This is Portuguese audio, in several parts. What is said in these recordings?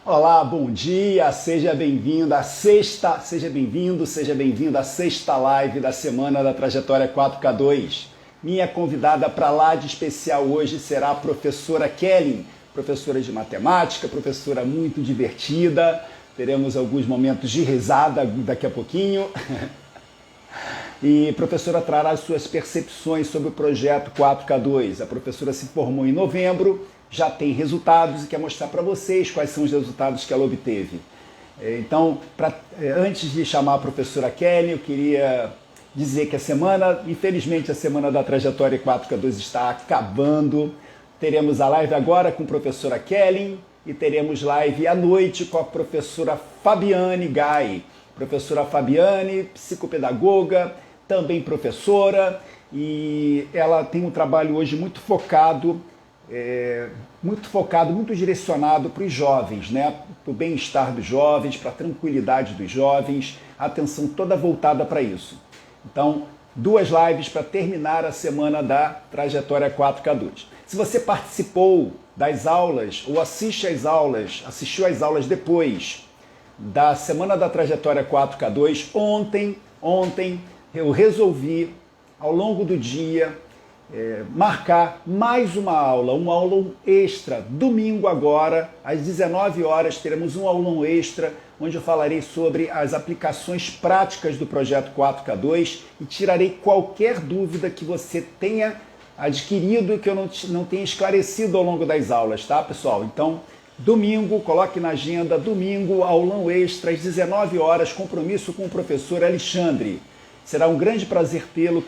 Olá, bom dia, seja bem-vindo à sexta, seja bem-vindo à sexta live da semana da Trajetória 4K2. Minha convidada para lá de especial hoje será a professora Kelly, professora de matemática, professora muito divertida. Teremos alguns momentos de risada daqui a pouquinho. E a professora trará as suas percepções sobre o projeto 4K2. A professora se formou em novembro, já tem resultados e quer mostrar para vocês quais são os resultados que ela obteve. Então, antes de chamar a professora Kelly, eu queria dizer que infelizmente a semana da Trajetória 4K2 está acabando. Teremos a live agora com a professora Kelly e teremos live à noite com a professora Fabiane Gai. Professora Fabiane, psicopedagoga, também professora, e ela tem um trabalho hoje muito focado, muito direcionado para os jovens, né? Para o bem-estar dos jovens, para a tranquilidade dos jovens, a atenção toda voltada para isso. Então, 2 lives para terminar a semana da Trajetória 4K2. Se você participou das aulas ou assistiu às aulas depois da semana da Trajetória 4K2, ontem eu resolvi, ao longo do dia, marcar mais uma aula extra. Domingo agora, às 19 horas, teremos um aulão extra, onde eu falarei sobre as aplicações práticas do projeto 4K2 e tirarei qualquer dúvida que você tenha adquirido e que eu não tenha esclarecido ao longo das aulas, tá, pessoal? Então, domingo, coloque na agenda, domingo, aulão extra, às 19 horas, compromisso com o professor Alexandre. Será um grande prazer tê-la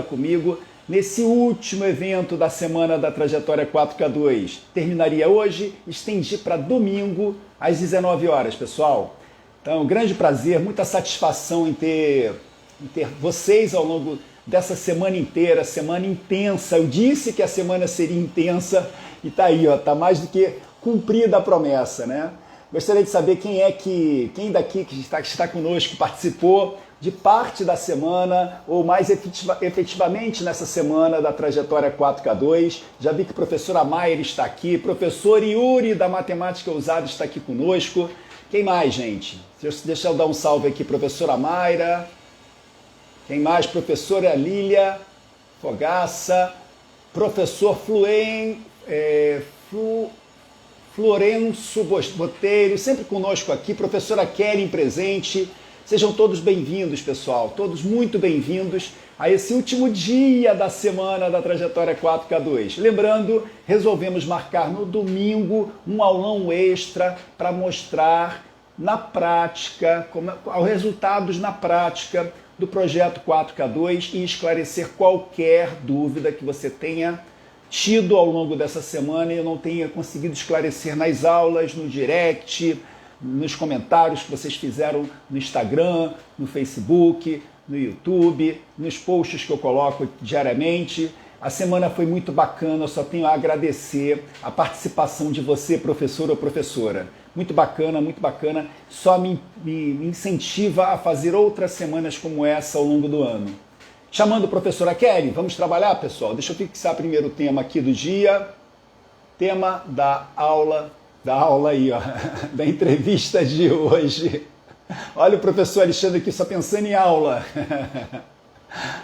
comigo, nesse último evento da semana da Trajetória 4K2. Terminaria hoje, estendi para domingo, às 19 horas, pessoal. Então, um grande prazer, muita satisfação em ter vocês ao longo dessa semana inteira, semana intensa. Eu disse que a semana seria intensa e tá aí, ó, tá mais do que cumprida a promessa, né? Gostaria de saber quem daqui que está conosco, que participou de parte da semana ou mais efetivamente nessa semana da Trajetória 4K2. Já vi que a professora Maier está aqui, professor Yuri da Matemática Ousada está aqui conosco. Quem mais, gente? Deixa eu dar um salve aqui, professora Mayra. Quem mais? Professora Lília Fogaça, professor Florenço Botelho, sempre conosco aqui, professora Kelly presente. Sejam todos bem-vindos, pessoal, todos muito bem-vindos a esse último dia da semana da Trajetória 4K2. Lembrando, resolvemos marcar no domingo um aulão extra para mostrar na prática, os resultados na prática do projeto 4K2 e esclarecer qualquer dúvida que você tenha tido ao longo dessa semana e eu não tenha conseguido esclarecer nas aulas, no direct, nos comentários que vocês fizeram no Instagram, no Facebook, no YouTube, nos posts que eu coloco diariamente. A semana foi muito bacana, eu só tenho a agradecer a participação de você, professor ou professora. Muito bacana, só me incentiva a fazer outras semanas como essa ao longo do ano. Chamando a professora Kelly, vamos trabalhar, pessoal? Deixa eu fixar primeiro o tema aqui do dia. Tema da aula aí, ó, da entrevista de hoje. Olha o professor Alexandre aqui só pensando em aula.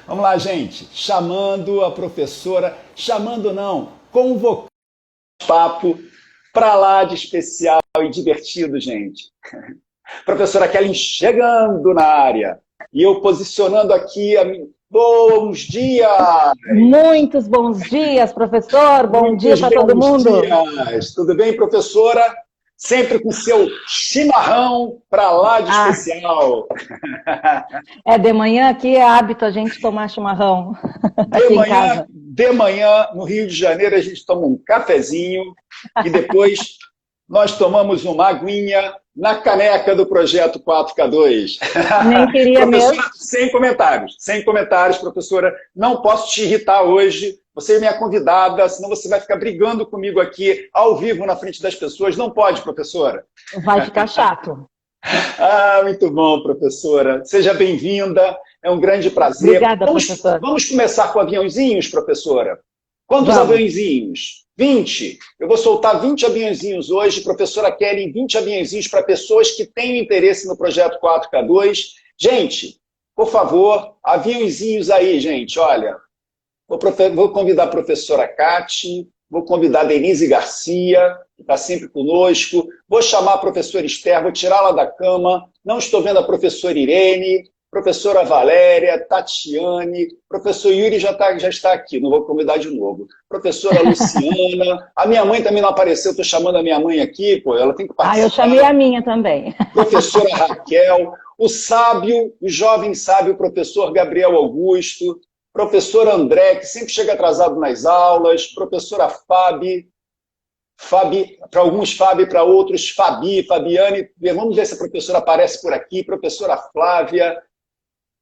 Vamos lá, gente. Chamando a professora, convocando papo para lá de especial e divertido, gente. Professora Kelly chegando na área. E eu posicionando aqui a minha... Bons dias! Muitos bons dias, professor. Bom dia para todo mundo. Dias. Tudo bem, professora? Sempre com seu chimarrão para lá de especial. De manhã aqui é hábito a gente tomar chimarrão. De manhã, no Rio de Janeiro, a gente toma um cafezinho e depois nós tomamos uma aguinha na caneca do projeto 4K2. Nem queria mesmo. Sem comentários, professora. Não posso te irritar hoje. Você é minha convidada, senão você vai ficar brigando comigo aqui, ao vivo, na frente das pessoas. Não pode, professora. Vai ficar chato. Muito bom, professora. Seja bem-vinda. É um grande prazer. Obrigada, professora. Vamos começar com aviãozinhos, professora? Quantos aviãozinhos? 20. Eu vou soltar 20 aviãozinhos hoje, professora Kelly, 20 aviãozinhos para pessoas que têm interesse no projeto 4K2. Gente, por favor, aviãozinhos aí, gente, olha. Vou convidar a professora Cati, vou convidar a Denise Garcia, que está sempre conosco, vou chamar a professora Esther, vou tirá-la da cama, não estou vendo a professora Irene, professora Valéria, Tatiane, professor Yuri já está aqui, não vou convidar de novo. Professora Luciana, a minha mãe também não apareceu, estou chamando a minha mãe aqui, pô, ela tem que participar. Eu chamei a minha também. Professora Raquel, o sábio, o jovem sábio, professor Gabriel Augusto, professor André, que sempre chega atrasado nas aulas, professora Fabi, para alguns Fabi, para outros Fabi, Fabiane, vamos ver se a professora aparece por aqui, professora Flávia,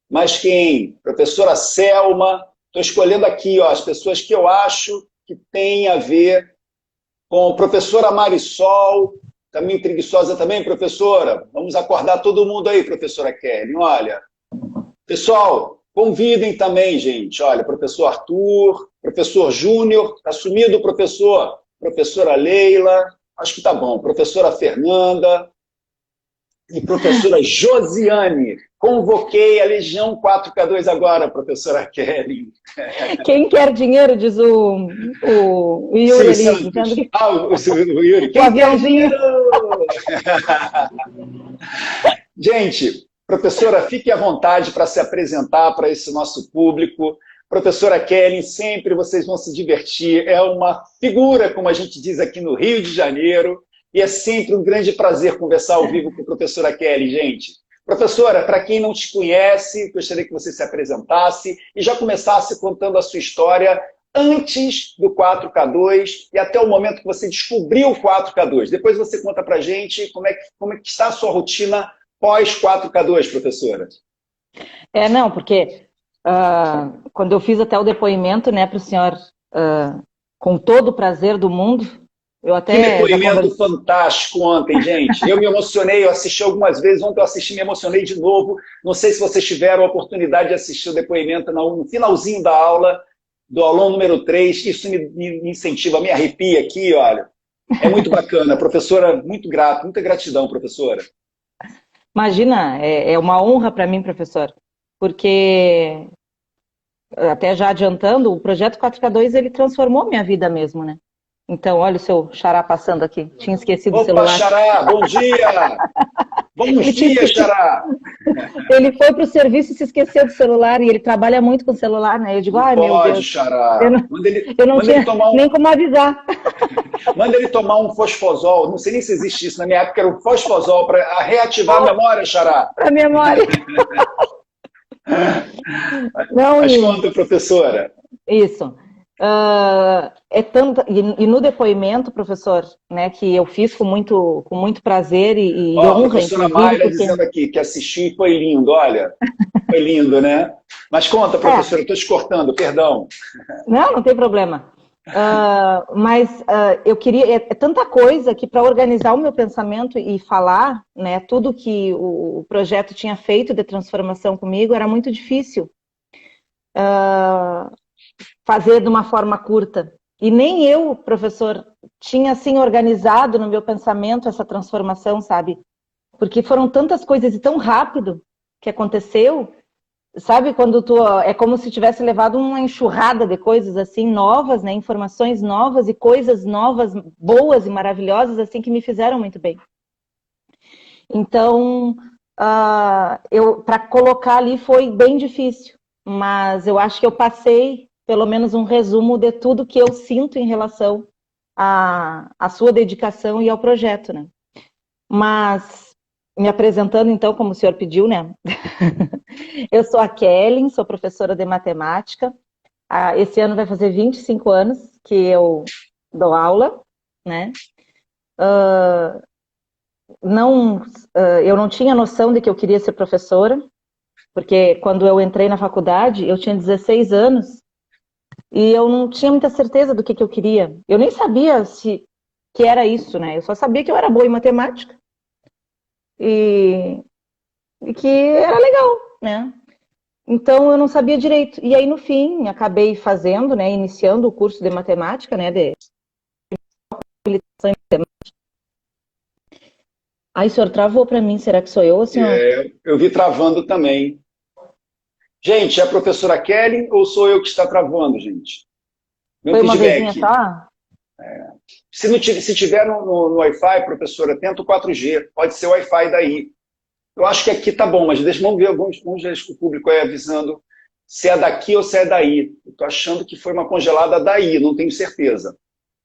mas quem? Professora Selma, estou escolhendo aqui ó, as pessoas que eu acho que têm a ver com professora Marisol, também preguiçosa também, professora, vamos acordar todo mundo aí, professora Kelly, olha, pessoal, convidem também, gente, olha, professor Arthur, professor Júnior, está sumido o professor, professora Leila, acho que tá bom, professora Fernanda e professora Josiane. Convoquei a Legião 4K2 agora, professora Kelly. Quem quer dinheiro, diz o Yuri ali. O Yuri. Quem quer dinheiro? Gente, professora, fique à vontade para se apresentar para esse nosso público. Professora Kelly, sempre vocês vão se divertir. É uma figura, como a gente diz aqui no Rio de Janeiro, e é sempre um grande prazer conversar ao vivo com a professora Kelly, gente. Professora, para quem não te conhece, gostaria que você se apresentasse e já começasse contando a sua história antes do 4K2 e até o momento que você descobriu o 4K2. Depois você conta para a gente como é que está a sua rotina pós 4K2, professora. Não, porque quando eu fiz até o depoimento, né, para o senhor, com todo o prazer do mundo, eu até... Que depoimento fantástico ontem, gente. Eu me emocionei, eu assisti algumas vezes, ontem eu assisti, me emocionei de novo. Não sei se vocês tiveram a oportunidade de assistir o depoimento no finalzinho da aula, do aulão número 3. Isso me incentiva, me arrepia aqui, olha. É muito bacana. Professora, muito grato, muita gratidão, professora. Imagina, é uma honra para mim, professor, porque, até já adiantando, o projeto 4K2 ele transformou minha vida mesmo, né? Então, olha o seu xará passando aqui. Tinha esquecido o celular. Opa, xará, bom dia! Bom dia, xará! Ele foi para o serviço e se esqueceu do celular, e ele trabalha muito com o celular, né? Eu digo, ai, meu Deus. Xará. Eu não tinha nem como avisar. Manda ele tomar um fosfosol. Não sei nem se existe isso. Na minha época era um fosfosol para reativar a memória, xará. Para a memória. Mas conta, professora. Isso. E no depoimento, professor, né, que eu fiz com muito prazer e honra. A professora Mayra dizendo aqui que assistiu e foi lindo, olha. Foi lindo, né? Mas conta, professora, eu estou te cortando, perdão. Não tem problema. Mas eu queria... É tanta coisa que para organizar o meu pensamento e falar, né, tudo que o projeto tinha feito de transformação comigo era muito difícil. Fazer de uma forma curta. E nem eu, professor, tinha assim organizado no meu pensamento essa transformação, sabe? Porque foram tantas coisas e tão rápido que aconteceu, sabe? Quando é como se tivesse levado uma enxurrada de coisas assim novas, né? Informações novas e coisas novas, boas e maravilhosas assim que me fizeram muito bem. Então, para colocar ali foi bem difícil, mas eu acho que eu passei pelo menos um resumo de tudo que eu sinto em relação à sua dedicação e ao projeto, né? Mas, me apresentando então, como o senhor pediu, né? Eu sou a Kelly, sou professora de matemática. Esse ano vai fazer 25 anos que eu dou aula, né? Eu não tinha noção de que eu queria ser professora, porque quando eu entrei na faculdade, eu tinha 16 anos, e eu não tinha muita certeza do que eu queria. Eu nem sabia que era isso, né? Eu só sabia que eu era boa em matemática. E que era legal, né? Então, eu não sabia direito. E aí, no fim, acabei fazendo, né? Iniciando o curso de matemática, né? habilitação em matemática. Ai, o senhor travou para mim, será que sou eu ou o senhor? Eu vi travando também. Gente, é a professora Kelly ou sou eu que está travando, gente? Meu Foi uma vezinha feedback. só? Se tiver no Wi-Fi, professora, tenta o 4G. Pode ser o Wi-Fi daí. Eu acho que aqui tá bom, mas vamos ver se o público aí avisando se é daqui ou se é daí. Eu tô achando que foi uma congelada daí, não tenho certeza.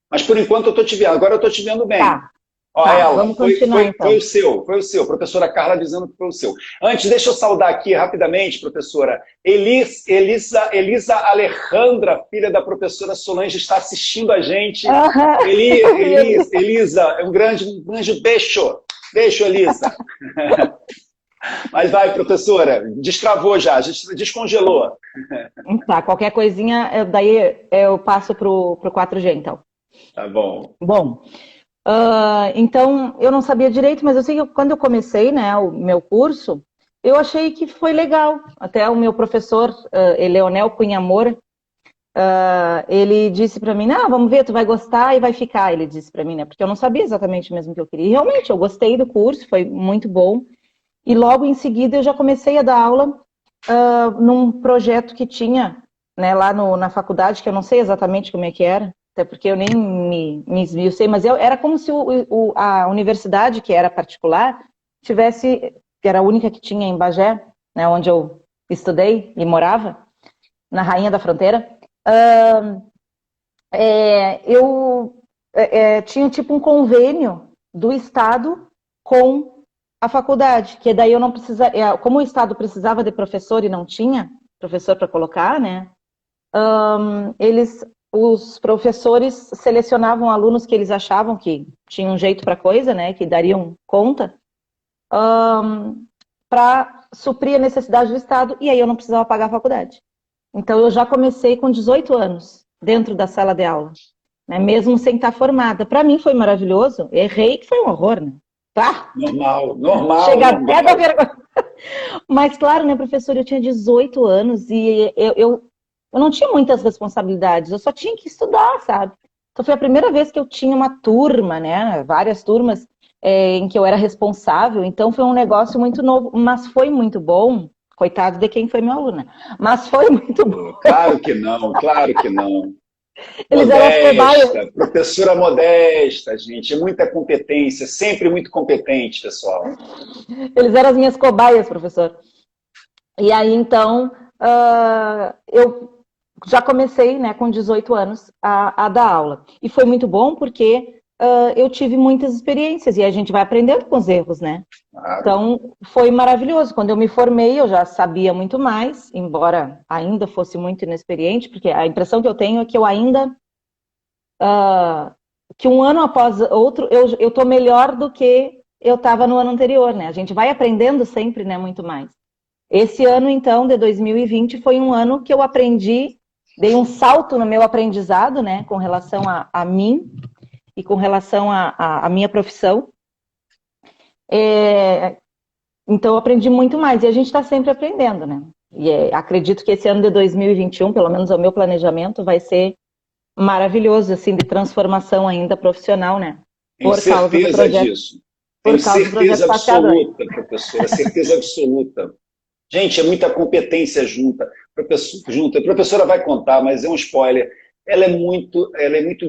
Mas por enquanto eu estou te vendo. Agora eu estou te vendo bem. Tá, Ó, tá, ela, vamos continuar então. foi o seu. Professora Carla dizendo que foi o seu. Antes, deixa eu saudar aqui rapidamente, professora. Elisa Alejandra, filha da professora Solange, está assistindo a gente. Elisa, um grande beijo. Beijo, Elisa. Mas vai, professora, destravou já, descongelou. Tá, qualquer coisinha, daí eu passo pro 4G, então. Tá bom. Bom, então, eu não sabia direito, mas eu sei que quando eu comecei, né, o meu curso, eu achei que foi legal. Até o meu professor, Leonel Cunha Moura, ele disse para mim, não, vamos ver, tu vai gostar e vai ficar, ele disse para mim, né, porque eu não sabia exatamente mesmo o que eu queria. E realmente, eu gostei do curso, foi muito bom. E logo em seguida eu já comecei a dar aula num projeto que tinha, né, lá na faculdade, que eu não sei exatamente como é que era, até porque eu nem me esmiucei, mas era como se a universidade, que era particular, tivesse, que era a única que tinha em Bagé, né, onde eu estudei e morava, na Rainha da Fronteira, eu tinha tipo um convênio do Estado com a faculdade, que daí eu não precisava, como o Estado precisava de professor e não tinha professor para colocar, né, os professores selecionavam alunos que eles achavam que tinham jeito para coisa, né, que dariam conta, para suprir a necessidade do Estado, e aí eu não precisava pagar a faculdade. Então eu já comecei com 18 anos, dentro da sala de aula, né, mesmo sem estar formada. Para mim foi maravilhoso, errei que foi um horror, né? Tá? Normal. Chega até da vergonha. Mas claro, né, professor, eu tinha 18 anos e eu não tinha muitas responsabilidades, eu só tinha que estudar, sabe? Então foi a primeira vez que eu tinha uma turma, né, várias turmas em que eu era responsável, então foi um negócio muito novo, mas foi muito bom, coitado de quem foi meu aluno, mas foi muito bom. Claro que não, claro que não. Eles eram as cobaias. Professora modesta, gente, muita competência, sempre muito competente, pessoal. Eles eram as minhas cobaias, professor. E aí, então, eu já comecei, né, com 18 anos a dar aula. E foi muito bom porque eu tive muitas experiências e a gente vai aprendendo com os erros, né? Claro. Então, foi maravilhoso. Quando eu me formei, eu já sabia muito mais, embora ainda fosse muito inexperiente, porque a impressão que eu tenho é que eu ainda, que um ano após outro, eu tô melhor do que eu estava no ano anterior, né? A gente vai aprendendo sempre, né, muito mais. Esse ano, então, de 2020, foi um ano que eu aprendi, dei um salto no meu aprendizado, né, com relação a mim e com relação à minha profissão. Então, eu aprendi muito mais, e a gente está sempre aprendendo, né? E acredito que esse ano de 2021, pelo menos é o meu planejamento, vai ser maravilhoso, assim, de transformação ainda profissional, né? Tenho certeza disso. Tenho certeza absoluta, professora, certeza absoluta. Gente, é muita competência junta. A professora vai contar, mas é um spoiler. Ela é muito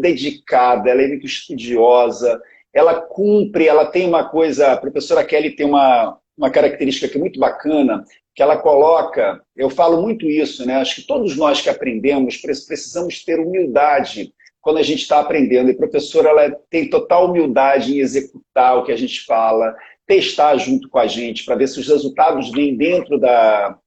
dedicada, ela é muito estudiosa, ela cumpre, ela tem uma coisa... A professora Kelly tem uma característica que é muito bacana, que ela coloca... Eu falo muito isso, né? Acho que todos nós que aprendemos precisamos ter humildade quando a gente está aprendendo. E a professora ela tem total humildade em executar o que a gente fala, testar junto com a gente, para ver se os resultados vêm dentro da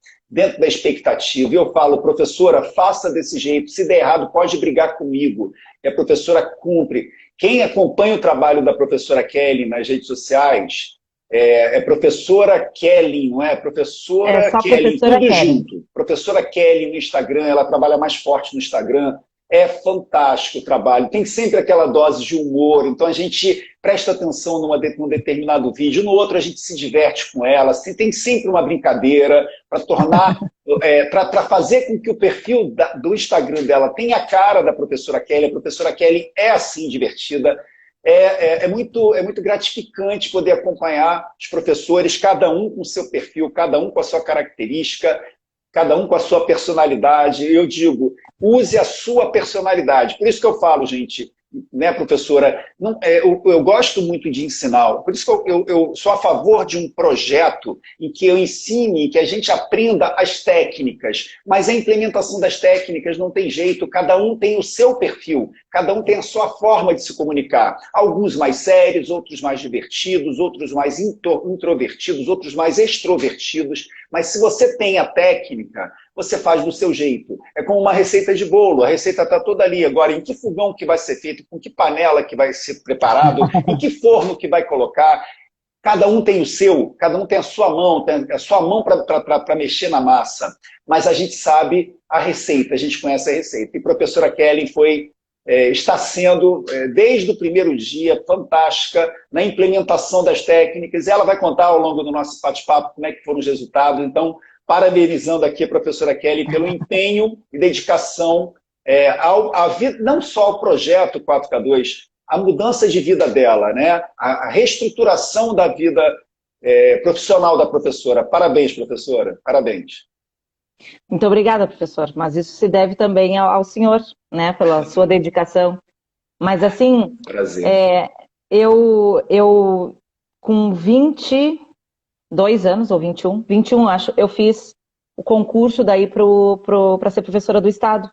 expectativa. E eu falo, professora, faça desse jeito. Se der errado, pode brigar comigo. E a professora cumpre. Quem acompanha o trabalho da professora Kelly nas redes sociais é professora Kelly, não é? Professora Kelly, professora tudo Kelly. junto. Professora Kelly no Instagram, ela trabalha mais forte no Instagram. É fantástico o trabalho, tem sempre aquela dose de humor, então a gente presta atenção num determinado vídeo, no outro a gente se diverte com ela, tem sempre uma brincadeira para tornar, para fazer com que o perfil do Instagram dela tenha a cara da professora Kelly. A professora Kelly é assim divertida, é muito gratificante poder acompanhar os professores, cada um com o seu perfil, cada um com a sua característica, cada um com a sua personalidade. Eu digo, use a sua personalidade. Por isso que eu falo, gente, né, professora, não, eu gosto muito de ensinar, por isso que eu sou a favor de um projeto em que eu ensine, que a gente aprenda as técnicas, mas a implementação das técnicas não tem jeito, cada um tem o seu perfil, cada um tem a sua forma de se comunicar, alguns mais sérios, outros mais divertidos, outros mais introvertidos, outros mais extrovertidos, mas se você tem a técnica, você faz do seu jeito. É como uma receita de bolo, a receita está toda ali. Agora, em que fogão que vai ser feito, com que panela que vai ser preparado, em que forno que vai colocar, cada um tem o seu, cada um tem a sua mão, tem a sua mão para mexer na massa. Mas a gente sabe a receita, a gente conhece a receita. E a professora Kelly está sendo, desde o primeiro dia, fantástica na implementação das técnicas. Ela vai contar ao longo do nosso bate-papo como é que foram os resultados. Então, parabenizando aqui a professora Kelly pelo empenho e dedicação não só ao projeto 4K2, a mudança de vida dela, né? A reestruturação da vida profissional da professora. Parabéns, professora. Parabéns. Muito obrigada, professor. Mas isso se deve também ao senhor, né? Pela sua dedicação. Mas assim, prazer. Eu com 22 anos, ou 21 acho, eu fiz o concurso daí para ser professora do Estado.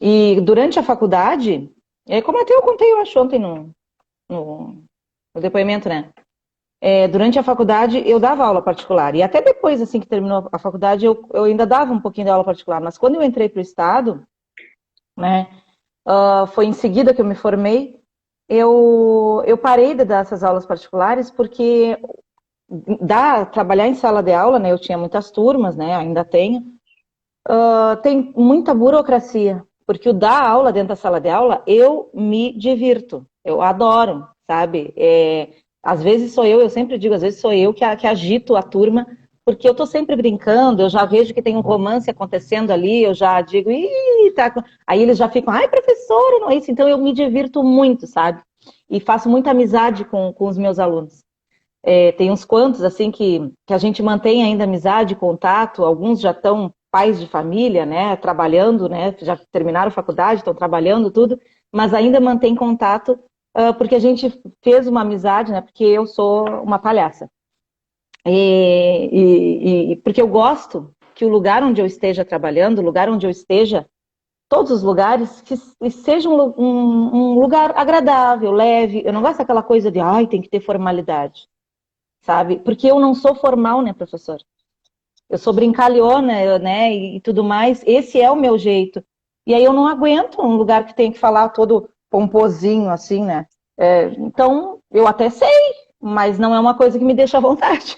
E durante a faculdade, como até eu contei, eu acho, ontem no depoimento, né? Durante a faculdade, eu dava aula particular. E até depois, assim que terminou a faculdade, eu ainda dava um pouquinho de aula particular. Mas quando eu entrei para o Estado, né, foi em seguida que eu me formei, eu parei de dar essas aulas particulares porque trabalhar em sala de aula, né, eu tinha muitas turmas, né, ainda tenho, tem muita burocracia. Porque o dar aula dentro da sala de aula, eu me divirto. Eu adoro, sabe? Às vezes eu sempre digo, às vezes sou eu que agito a turma, porque eu tô sempre brincando, eu já vejo que tem um romance acontecendo ali, eu já digo, tá. Aí eles já ficam, ai, professora, não é isso. Então eu me divirto muito, sabe? E faço muita amizade com os meus alunos. Tem uns quantos, assim, que a gente mantém ainda amizade, contato, alguns já estão pais de família, né, trabalhando, né, já terminaram a faculdade, estão trabalhando, tudo, mas ainda mantém contato, porque a gente fez uma amizade, né, porque eu sou uma palhaça. E porque eu gosto que o lugar onde eu esteja trabalhando, o lugar onde eu esteja, todos os lugares, que seja um lugar agradável, leve. Eu não gosto daquela coisa de, ai, tem que ter formalidade, sabe? Porque eu não sou formal, né, professor? Eu sou brincalhona, né, e tudo mais. Esse é o meu jeito. E aí eu não aguento um lugar que tem que falar todo pomposinho, assim, né? Então, eu até sei, mas não é uma coisa que me deixa à vontade.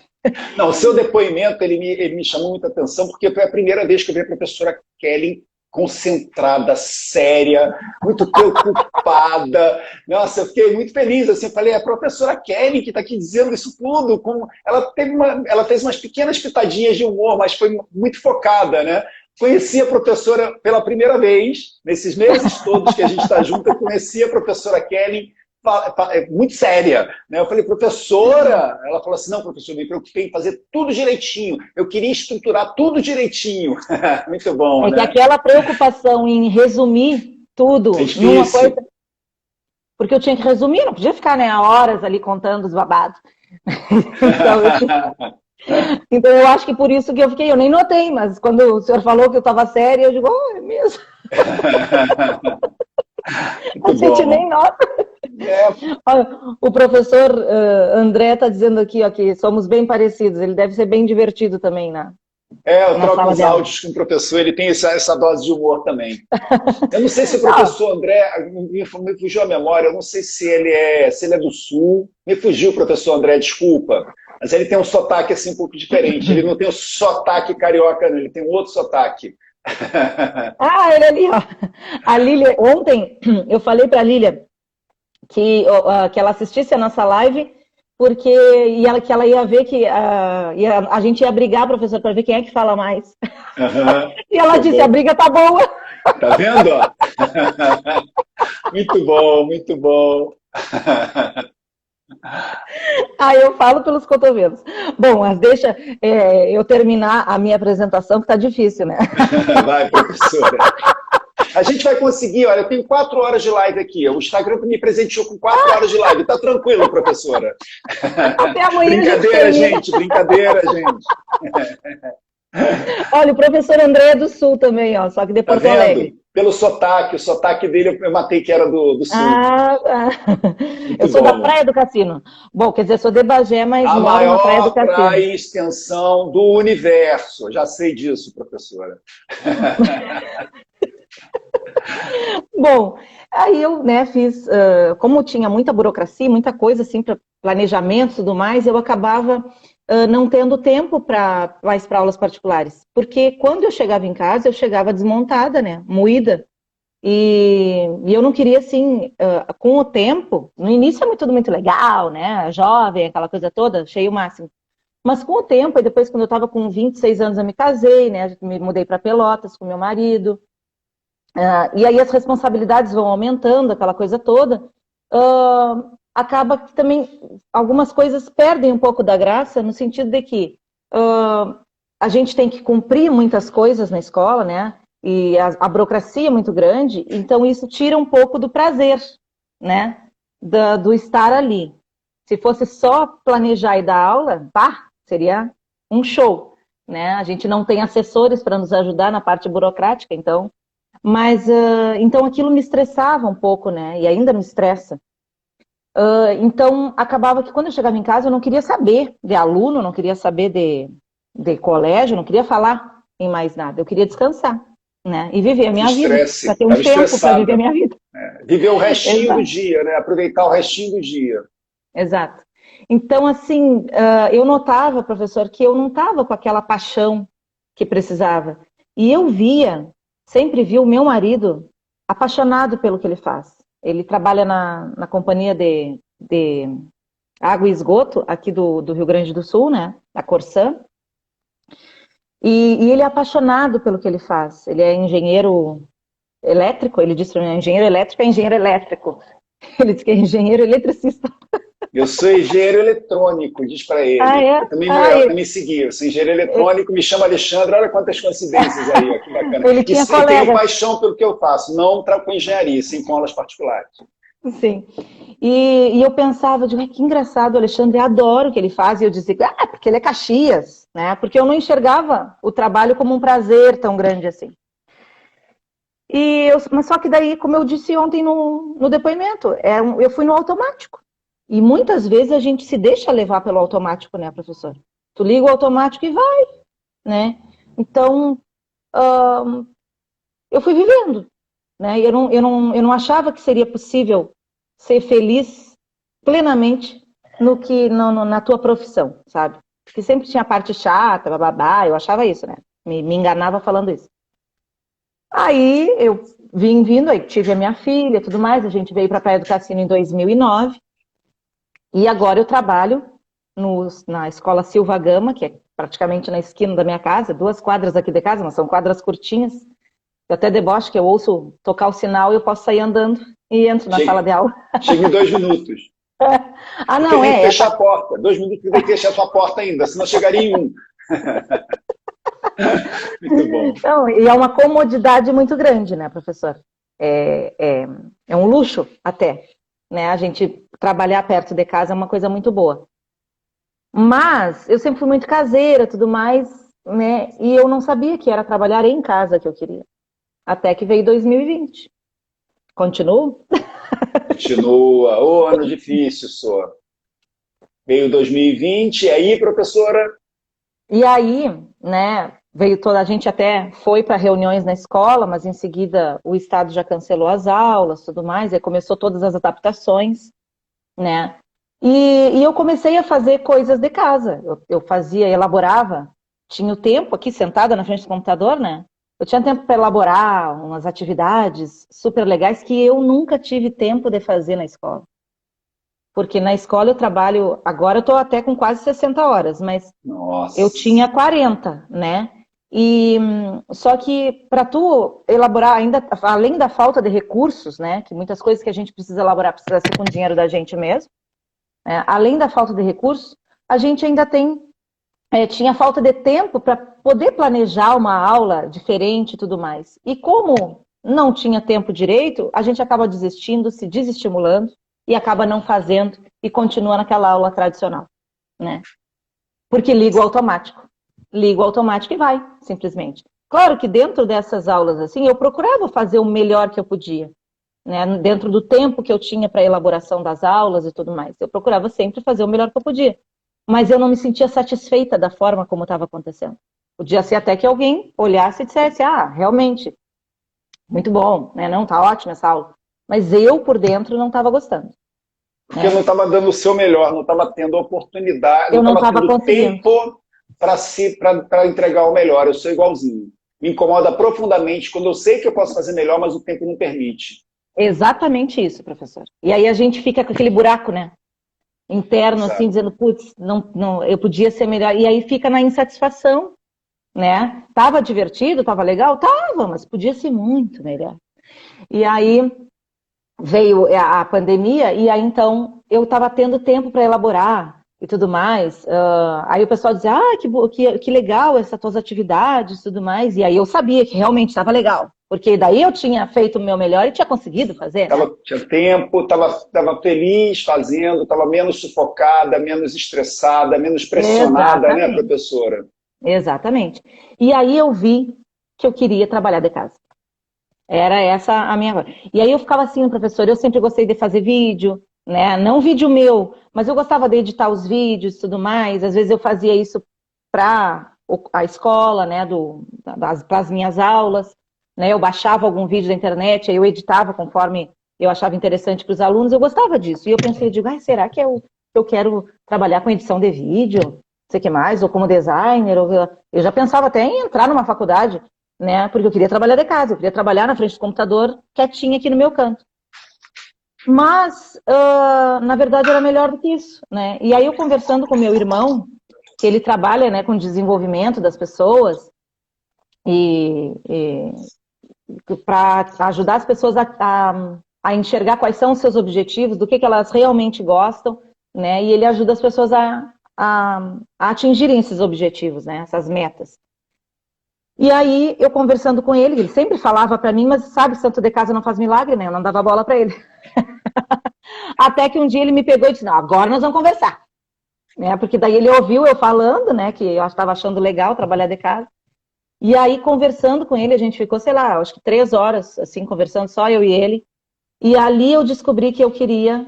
Não, o seu depoimento, ele me chamou muita atenção, porque foi a primeira vez que eu vi a professora Kelly concentrada, séria, muito preocupada. Nossa, eu fiquei muito feliz, assim, eu falei, é a professora Kelly que está aqui dizendo isso tudo. Ela fez umas pequenas pitadinhas de humor, mas foi muito focada, né? Conheci a professora pela primeira vez, nesses meses todos que a gente está junto, eu conheci a professora Kelly muito séria, né? Eu falei, professora, ela falou assim, não, professor, eu me preocupei em fazer tudo direitinho, eu queria estruturar tudo direitinho. Muito bom, né? Que aquela preocupação em resumir tudo numa coisa, porque eu tinha que resumir, não podia ficar, né, horas ali contando os babados. Então eu acho que por isso que eu nem notei, mas quando o senhor falou que eu estava séria, eu digo, oh, é mesmo. A gente nem nota. O professor André está dizendo aqui, ó, que somos bem parecidos. Ele deve ser bem divertido também, né? Eu troco os áudios com o professor, ele tem essa dose de humor também. Eu não sei se o professor André, me fugiu a memória, eu não sei se ele é do Sul. Me fugiu o professor André, desculpa. Mas ele tem um sotaque assim um pouco diferente. Ele não tem o sotaque carioca, não, ele tem um outro sotaque. Ele ali, ó. A Lília, ontem eu falei para a Lília que ela assistisse a nossa live porque que ela ia ver que a gente ia brigar, professor, para ver quem é que fala mais. Aham, E ela muito disse, a bom. briga tá boa. Tá vendo? Ó? Muito bom, muito bom. Aí eu falo pelos cotovelos. Bom, mas deixa eu terminar a minha apresentação, que tá difícil, né? Vai, professora. A gente vai conseguir, olha, eu tenho 4 horas de live aqui. O Instagram me presenteou com 4 horas de live. Tá tranquilo, professora. Até amanhã a gente Brincadeira, termina. gente, brincadeira, gente. Olha, o professor André é do Sul também, ó, só que de Tá Porto Alegre. vendo? Pelo sotaque, o sotaque dele eu matei que era do sul. Ah. Eu Muito sou da bom. Praia do Cassino. Bom, quer dizer, sou de Bagé, mas A moro na Praia do maior praia Cassino. em extensão do universo. Já sei disso, professora. Bom, aí eu, né, fiz, como tinha muita burocracia, muita coisa assim para planejamento e tudo mais, eu acabava não tendo tempo para mais para aulas particulares, porque quando eu chegava em casa, eu chegava desmontada, né, moída, e eu não queria assim, com o tempo, no início é tudo muito legal, né, jovem, aquela coisa toda, cheio o máximo. Mas com o tempo, e depois quando eu estava com 26 anos eu me casei, né, me mudei para Pelotas com meu marido. E aí as responsabilidades vão aumentando, aquela coisa toda, acaba que também algumas coisas perdem um pouco da graça, no sentido de que a gente tem que cumprir muitas coisas na escola, né? E a burocracia é muito grande, então isso tira um pouco do prazer, né? Do estar ali. Se fosse só planejar e dar aula, pá, seria um show, né? A gente não tem assessores para nos ajudar na parte burocrática, então mas, então aquilo me estressava um pouco, né? E ainda me estressa. Então, acabava que quando eu chegava em casa, eu não queria saber de aluno, não queria saber de colégio, não queria falar em mais nada. Eu queria descansar, né? E viver a Que minha vida, para estresse. ter um Estava tempo para viver a estressada. minha vida. Viver o restinho do Exato, dia, né? Aproveitar o restinho do dia. exato. Então, assim, eu notava, professor, que eu não estava com aquela paixão que precisava. E eu via, sempre vi o meu marido apaixonado pelo que ele faz. Ele trabalha na companhia de água e esgoto aqui do Rio Grande do Sul, né? A Corsan. E ele é apaixonado pelo que ele faz. Ele é engenheiro elétrico, ele disse para mim, engenheiro elétrico é engenheiro elétrico. Ele disse que é engenheiro eletricista. Eu sou engenheiro eletrônico, diz para Ah, ele. é? Eu também segui. Eu sou engenheiro eletrônico, me chama Alexandre. Olha quantas coincidências aí, ó, que bacana. Ele tinha E tenho colegas. paixão pelo que eu faço, não com engenharia, sim com aulas particulares. Sim. E eu pensava, digo, que engraçado, o Alexandre, adoro o que ele faz. E eu dizia, porque ele é Caxias, né? Porque eu não enxergava o trabalho como um prazer tão grande assim. Mas só que daí, como eu disse ontem no depoimento, eu fui no automático. E muitas vezes a gente se deixa levar pelo automático, né, professor? Tu liga o automático e vai, né? Então, eu fui vivendo, né? Eu não achava que seria possível ser feliz plenamente na tua profissão, sabe? Porque sempre tinha a parte chata, bababá, eu achava isso, né? Me enganava falando isso. Aí eu vim vindo, aí tive a minha filha, tudo mais, a gente veio para a Praia do Cassino em 2009 e agora eu trabalho na Escola Silva Gama, que é praticamente na esquina da minha casa, 2 quadras aqui de casa, mas são quadras curtinhas. Eu até debocho que eu ouço tocar o sinal e eu posso sair andando e entro na sala Chega, de aula. chega em 2 minutos. Ah, Porque não, tem que é. fechar a porta. 2 minutos que tem que fechar a sua porta ainda, senão chegaria em um. Muito bom. Não, e é uma comodidade muito grande, né, professor? É um luxo até, né? A gente trabalhar perto de casa é uma coisa muito boa. Mas eu sempre fui muito caseira, tudo mais, né? E eu não sabia que era trabalhar em casa que eu queria. Até que veio 2020. Continuo? Continua. Ô, ano difícil, só. Veio 2020, e aí, professora? E aí, né, veio toda a gente até foi para reuniões na escola, mas em seguida o estado já cancelou as aulas, tudo mais, aí começou todas as adaptações, né? E eu comecei a fazer coisas de casa. Eu fazia, elaborava, tinha o tempo aqui sentada na frente do computador, né? Eu tinha tempo para elaborar umas atividades super legais que eu nunca tive tempo de fazer na escola. Porque na escola eu trabalho, agora eu estou até com quase 60 horas, mas Nossa. eu tinha 40, né? E só que para tu elaborar, ainda além da falta de recursos, né? Que muitas coisas que a gente precisa elaborar precisa ser com dinheiro da gente mesmo, né? Além da falta de recursos, a gente ainda tinha falta de tempo para poder planejar uma aula diferente e tudo mais. E como não tinha tempo direito, a gente acaba desistindo, se desestimulando e acaba não fazendo e continua naquela aula tradicional, né? Porque liga o automático. Liga o automático e vai, simplesmente. Claro que dentro dessas aulas, assim, eu procurava fazer o melhor que eu podia, né? Dentro do tempo que eu tinha para a elaboração das aulas e tudo mais. Eu procurava sempre fazer o melhor que eu podia. Mas eu não me sentia satisfeita da forma como estava acontecendo. Podia ser até que alguém olhasse e dissesse, realmente, muito bom, né? Não, tá ótima essa aula. Mas eu, por dentro, não estava gostando. Porque não estava dando o seu melhor, não estava tendo a oportunidade, Eu não estava estava tendo conseguindo. tempo para entregar o melhor. Eu sou igualzinho. Me incomoda profundamente quando eu sei que eu posso fazer melhor, mas o tempo não permite. Exatamente isso, professor. E aí a gente fica com aquele buraco, né? Interno, assim, Exato. dizendo, putz, não, eu podia ser melhor. E aí fica na insatisfação, né? Tava divertido, tava legal? Tava, mas podia ser muito melhor. E aí veio a pandemia e aí então eu estava tendo tempo para elaborar e tudo mais. Aí o pessoal dizia, que legal essas tuas atividades e tudo mais. E aí eu sabia que realmente estava legal, porque daí eu tinha feito o meu melhor e tinha conseguido fazer, né? Tinha tempo, estava feliz fazendo, estava menos sufocada, menos estressada, menos pressionada, né, Exatamente. professora? Exatamente. E aí eu vi que eu queria trabalhar de casa. Era essa a minha... E aí eu ficava assim, professor, eu sempre gostei de fazer vídeo, né? Não vídeo meu, mas eu gostava de editar os vídeos e tudo mais. Às vezes eu fazia isso para a escola, né? Para as minhas aulas, né? Eu baixava algum vídeo da internet, aí eu editava conforme eu achava interessante para os alunos. Eu gostava disso. E eu pensei, será que eu quero trabalhar com edição de vídeo? Não sei o que mais, ou como designer? Eu já pensava até em entrar numa faculdade, né? Porque eu queria trabalhar de casa, eu queria trabalhar na frente do computador, quietinha aqui no meu canto. Mas, na verdade, era melhor do que isso, né? E aí eu conversando com meu irmão, que ele trabalha, né, com desenvolvimento das pessoas e para ajudar as pessoas a enxergar quais são os seus objetivos, do que elas realmente gostam, né? E ele ajuda as pessoas a atingirem esses objetivos, né? Essas metas. E aí, eu conversando com ele sempre falava para mim, mas sabe, santo de casa não faz milagre, né? Eu não dava bola para ele. Até que um dia ele me pegou e disse, não, agora nós vamos conversar. Né? Porque daí ele ouviu eu falando, né, que eu estava achando legal trabalhar de casa. E aí, conversando com ele, a gente ficou, sei lá, acho que 3 horas, assim, conversando, só eu e ele. E ali eu descobri que eu queria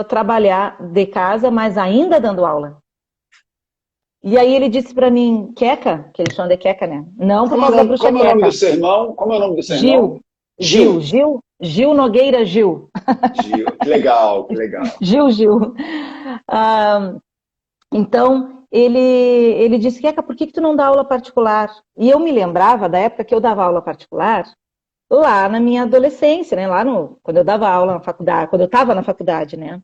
trabalhar de casa, mas ainda dando aula. E aí ele disse pra mim, Queca, que eles chamam de Queca, né? Não por causa da bruxa Queca. Como é o nome do seu irmão? Como é o nome do seu irmão? Gil Nogueira Gil. Gil, que legal, que legal. Gil. Então, ele disse, Queca, por que tu não dá aula particular? E eu me lembrava da época que eu dava aula particular, lá na minha adolescência, né? Quando eu dava aula na faculdade, quando eu estava na faculdade, né?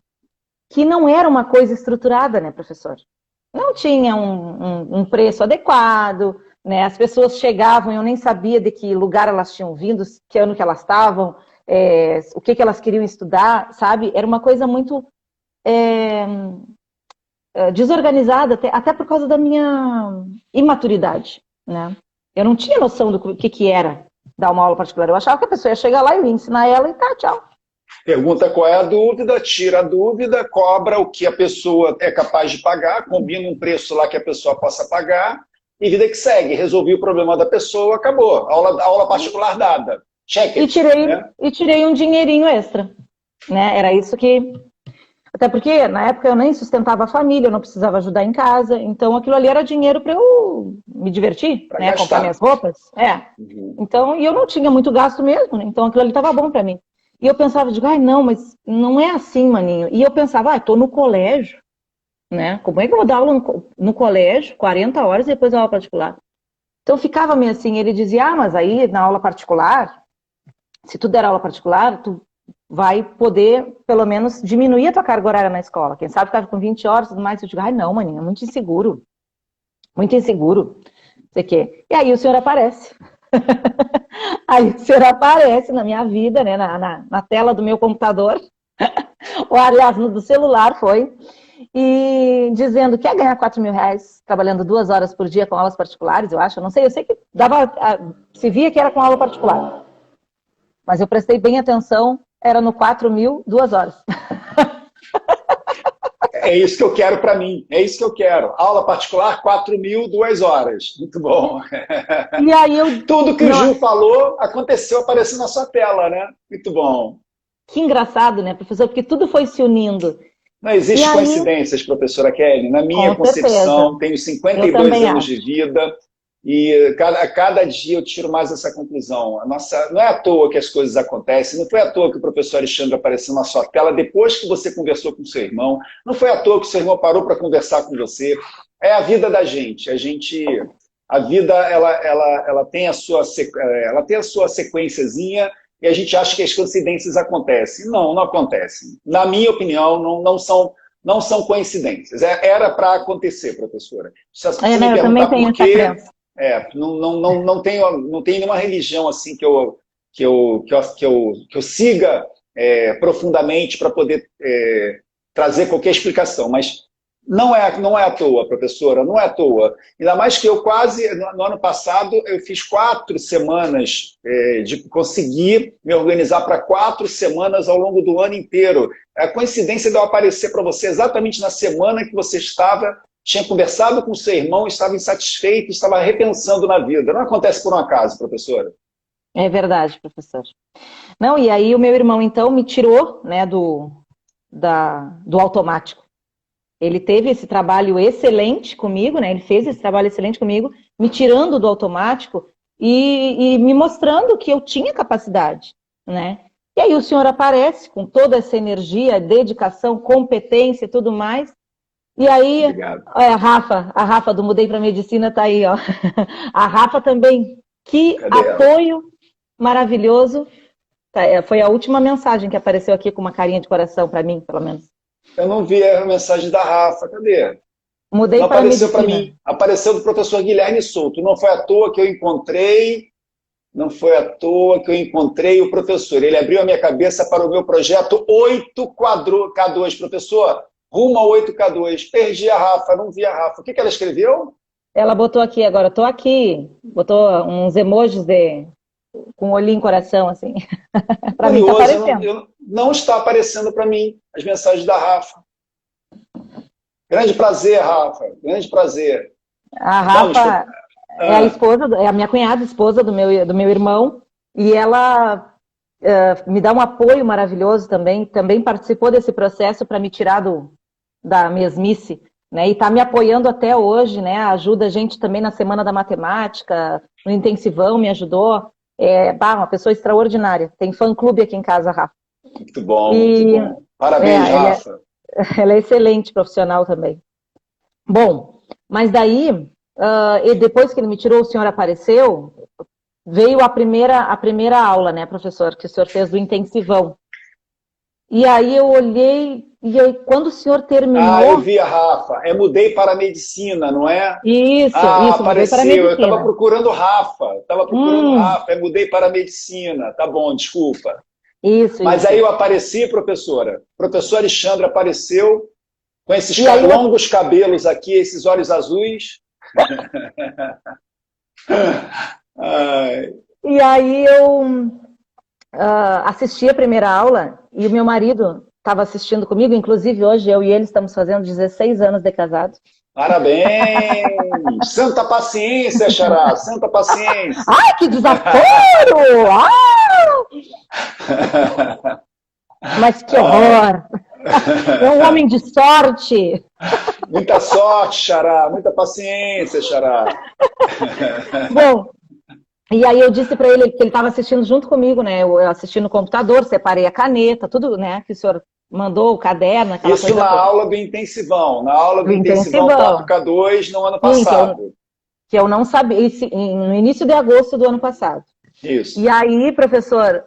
Que não era uma coisa estruturada, né, professor? Não tinha um preço adequado, né? As pessoas chegavam e eu nem sabia de que lugar elas tinham vindo, que ano que elas estavam, o que elas queriam estudar, sabe? Era uma coisa muito desorganizada, até por causa da minha imaturidade, né? Eu não tinha noção do que era dar uma aula particular. Eu achava que a pessoa ia chegar lá e eu ia ensinar ela e tá, tchau. Pergunta qual é a dúvida, tira a dúvida, cobra o que a pessoa é capaz de pagar, combina um preço lá que a pessoa possa pagar e vida que segue. Resolvi o problema da pessoa, acabou. Aula particular dada. Check it, e tirei um dinheirinho extra. Né? Era isso que... Até porque, na época, eu nem sustentava a família, eu não precisava ajudar em casa. Então, aquilo ali era dinheiro para eu me divertir, né? Comprar minhas roupas. Então, e eu não tinha muito gasto mesmo, né? Então, aquilo ali estava bom para mim. E eu pensava, não, mas não é assim, maninho. E eu pensava, estou no colégio, né? Como é que eu vou dar aula no colégio, 40 horas e depois aula particular? Então ficava meio assim, ele dizia, mas aí na aula particular, se tu der aula particular, tu vai poder, pelo menos, diminuir a tua carga horária na escola. Quem sabe ficar com 20 horas e tudo mais. Eu digo, ai não, maninha, é muito inseguro. Muito inseguro. Não sei o quê. E aí o senhor aparece. Aí o senhor aparece na minha vida, né, na tela do meu computador, ou aliás, do celular foi, e dizendo que ia ganhar 4 mil reais trabalhando 2 horas por dia com aulas particulares, eu acho, eu não sei, eu sei que dava, se via que era com aula particular. Mas eu prestei bem atenção, era no 4 mil, 2 horas. É isso que eu quero para mim, é isso que eu quero. Aula particular, 4 mil, 2 horas. Muito bom. E aí eu... Tudo que o Gil falou aconteceu, apareceu na sua tela, né? Muito bom. Que engraçado, né, professor? Porque tudo foi se unindo. Não existe coincidências, professora Kelly. Na minha concepção, tenho 52 anos de vida e cada dia eu tiro mais essa conclusão. Não é à toa que as coisas acontecem, não foi à toa que o professor Alexandre apareceu na sua tela depois que você conversou com o seu irmão, não foi à toa que o seu irmão parou para conversar com você. É a vida da gente. A vida ela tem a sua sequenciazinha e a gente acha que as coincidências acontecem. Não, não acontecem. Na minha opinião, não são coincidências. Era para acontecer, professora. Se você me perguntar por quê, não tenho nenhuma religião assim que eu siga profundamente para poder trazer qualquer explicação, mas não é à toa, professora, não é à toa. Ainda mais que eu no ano passado, eu fiz 4 semanas de conseguir me organizar para 4 semanas ao longo do ano inteiro. A coincidência de eu aparecer para você exatamente na semana que você tinha conversado com o seu irmão, estava insatisfeito, estava repensando na vida. Não acontece por um acaso, professora. É verdade, professor. Não, e aí o meu irmão, então, me tirou, né, do automático. Ele teve esse trabalho excelente comigo, né? Ele fez esse trabalho excelente comigo, me tirando do automático e me mostrando que eu tinha capacidade, né? E aí o senhor aparece com toda essa energia, dedicação, competência e tudo mais. E aí, a Rafa do Mudei para Medicina tá aí, ó. A Rafa também, que apoio maravilhoso. Foi a última mensagem que apareceu aqui com uma carinha de coração para mim, pelo menos. Eu não vi a mensagem da Rafa, cadê? Mudei não para apareceu para mim. Apareceu do professor Guilherme Souto. Não foi à toa que eu encontrei o professor. Ele abriu a minha cabeça para o meu projeto 8K2, professor. Rumo ao 8K2. Perdi a Rafa, não vi a Rafa. O que ela escreveu? Ela botou aqui agora, estou aqui. Botou uns emojis com olhinho em coração, assim. Para mim está aparecendo. Não está aparecendo para mim as mensagens da Rafa. Grande prazer, Rafa. Grande prazer. A Rafa é a minha cunhada, esposa do meu irmão, e ela me dá um apoio maravilhoso também. Também participou desse processo para me tirar da mesmice, né? E está me apoiando até hoje, né? Ajuda a gente também na Semana da Matemática, no Intensivão, me ajudou. Uma pessoa extraordinária. Tem fã-clube aqui em casa, Rafa. Muito bom, muito bom. Parabéns, Rafa. Ela é excelente profissional também. Bom, mas daí, depois que ele me tirou, o senhor apareceu, veio a primeira aula, né, professor, que o senhor fez do intensivão. E aí eu olhei, e aí quando o senhor terminou... eu vi a Rafa. Mudei para a medicina, não é? Isso, apareceu. Eu estava procurando Rafa. Mudei para a medicina. Tá bom, desculpa. Mas aí eu apareci, professora. O professor Alexandre apareceu com esses longos cabelos aqui, esses olhos azuis. E aí eu assisti a primeira aula e o meu marido estava assistindo comigo, inclusive hoje eu e ele estamos fazendo 16 anos de casados. Parabéns! Santa paciência, Xará! Santa paciência! Ai, que desaforo! Mas que horror! É um homem de sorte! Muita sorte, Xará! Muita paciência, Xará! Bom, e aí eu disse para ele que ele estava assistindo junto comigo, né? Eu assisti no computador, separei a caneta, tudo, né? Que o senhor mandou, o caderno, aquela Isso coisa na toda. aula do intensivão. Na aula do intensivão 4K2 no ano passado. Que eu não sabia, no início de agosto do ano passado. Isso. E aí, professor,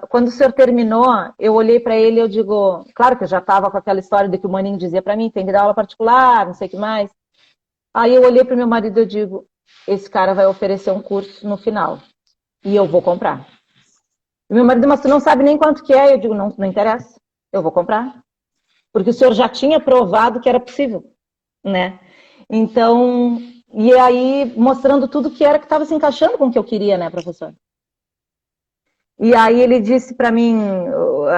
quando o senhor terminou, eu olhei para ele e eu digo, claro que eu já estava com aquela história de que o Maninho dizia para mim, tem que dar aula particular, não sei o que mais. Aí eu olhei para o meu marido e eu digo, esse cara vai oferecer um curso no final e eu vou comprar. E meu marido, mas tu não sabe nem quanto que é? Eu digo, não, não interessa, eu vou comprar. Porque o senhor já tinha provado que era possível, né? Então, e aí mostrando tudo que era que estava se encaixando com o que eu queria, né, professor? E aí ele disse para mim,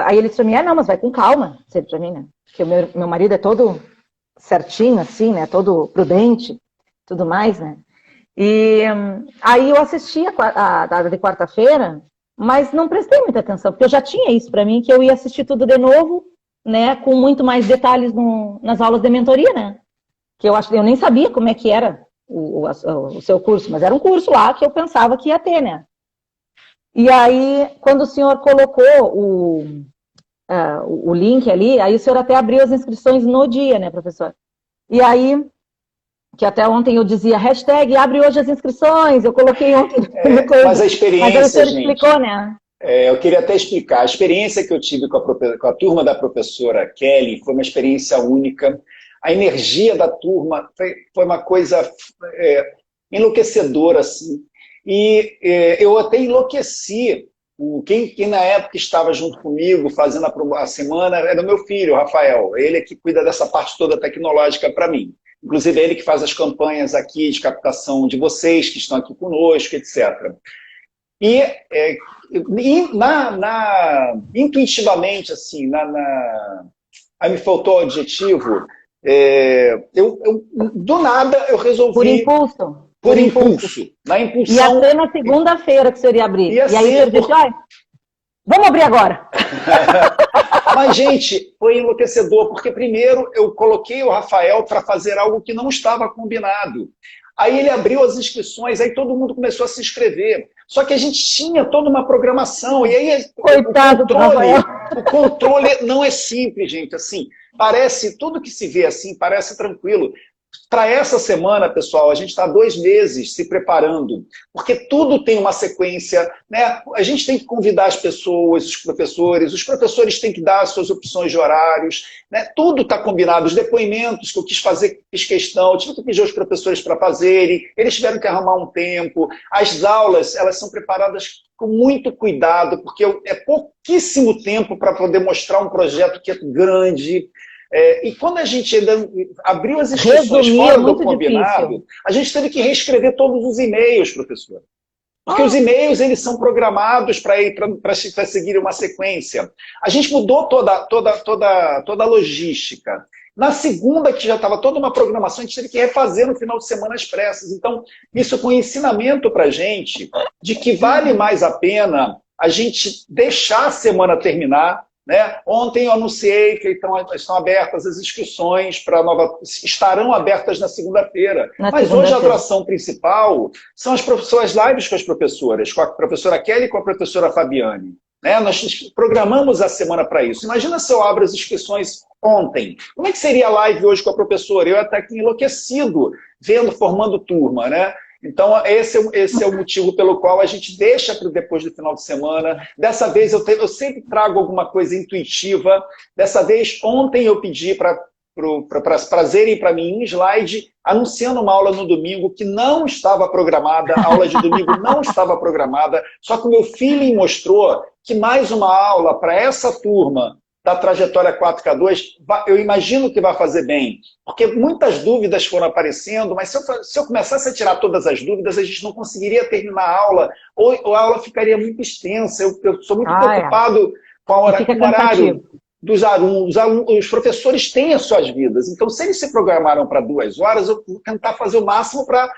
aí ele disse para mim, não, mas vai com calma, sempre para mim, né? Porque o meu marido é todo certinho, assim, né? Todo prudente, tudo mais, né? E aí eu assisti a de quarta-feira, mas não prestei muita atenção, porque eu já tinha isso para mim, que eu ia assistir tudo de novo, né? Com muito mais detalhes nas aulas de mentoria, né? Que eu nem sabia como é que era o seu curso, mas era um curso lá que eu pensava que ia ter, né? E aí, quando o senhor colocou o link ali, aí o senhor até abriu as inscrições no dia, né, professor? E aí, que até ontem eu dizia, hashtag abre hoje as inscrições, eu coloquei ontem no coisa. Mas a experiência, mas aí o senhor gente, explicou, né? Eu queria até explicar. A experiência que eu tive com a turma da professora Kelly foi uma experiência única. A energia da turma foi uma coisa enlouquecedora, assim. E eu até enlouqueci. Quem na época estava junto comigo, fazendo a semana, era o meu filho, o Rafael. Ele é que cuida dessa parte toda tecnológica para mim. Inclusive, é ele que faz as campanhas aqui de captação de vocês que estão aqui conosco, etc. E intuitivamente, assim, aí me faltou o adjetivo, do nada eu resolvi... Por impulso. Por impulso. Na impulsão... Ia ser na segunda-feira que o senhor ia abrir. E aí o senhor disse, vamos abrir agora. Mas, gente, foi enlouquecedor, porque primeiro eu coloquei o Rafael para fazer algo que não estava combinado. Aí ele abriu as inscrições, aí todo mundo começou a se inscrever. Só que a gente tinha toda uma programação, e aí coitado do Rafael. O controle não é simples, gente. Assim, parece, tudo que se vê assim, parece tranquilo. Para essa semana, pessoal, a gente está 2 meses se preparando, porque tudo tem uma sequência, né? A gente tem que convidar as pessoas, os professores têm que dar as suas opções de horários, né? Tudo está combinado, os depoimentos que eu fiz questão, eu tive que pedir aos professores para fazerem, eles tiveram que arrumar um tempo, as aulas, elas são preparadas com muito cuidado, porque é pouquíssimo tempo para poder mostrar um projeto que é grande. E quando a gente ainda abriu as inscrições fora do combinado, difícil. A gente teve que reescrever todos os e-mails, professor. Porque os e-mails eles são programados para seguir uma sequência. A gente mudou toda a logística. Na segunda, que já estava toda uma programação, a gente teve que refazer no final de semana as pressas. Então, isso foi um ensinamento para a gente de que vale mais a pena a gente deixar a semana terminar. Né? Ontem eu anunciei que estão abertas as inscrições estarão abertas na segunda-feira. Mas hoje a atração principal são as lives com as professoras, com a professora Kelly e com a professora Fabiane. Né? Nós programamos a semana para isso. Imagina se eu abro as inscrições ontem. Como é que seria a live hoje com a professora? Eu até que enlouquecido, formando turma, né? Então, esse é o motivo pelo qual a gente deixa para depois do final de semana. Dessa vez, eu sempre trago alguma coisa intuitiva. Dessa vez, ontem eu pedi para trazerem para mim em slide, anunciando uma aula no domingo que não estava programada, a aula de domingo não estava programada, só que o meu feeling mostrou que mais uma aula para essa turma da trajetória 4K2, eu imagino que vai fazer bem, porque muitas dúvidas foram aparecendo, mas se eu começasse a tirar todas as dúvidas, a gente não conseguiria terminar a aula, ou a aula ficaria muito extensa. Eu sou muito preocupado com o horário dos alunos. Os professores têm as suas vidas, então se eles se programaram para 2 horas, eu vou tentar fazer o máximo para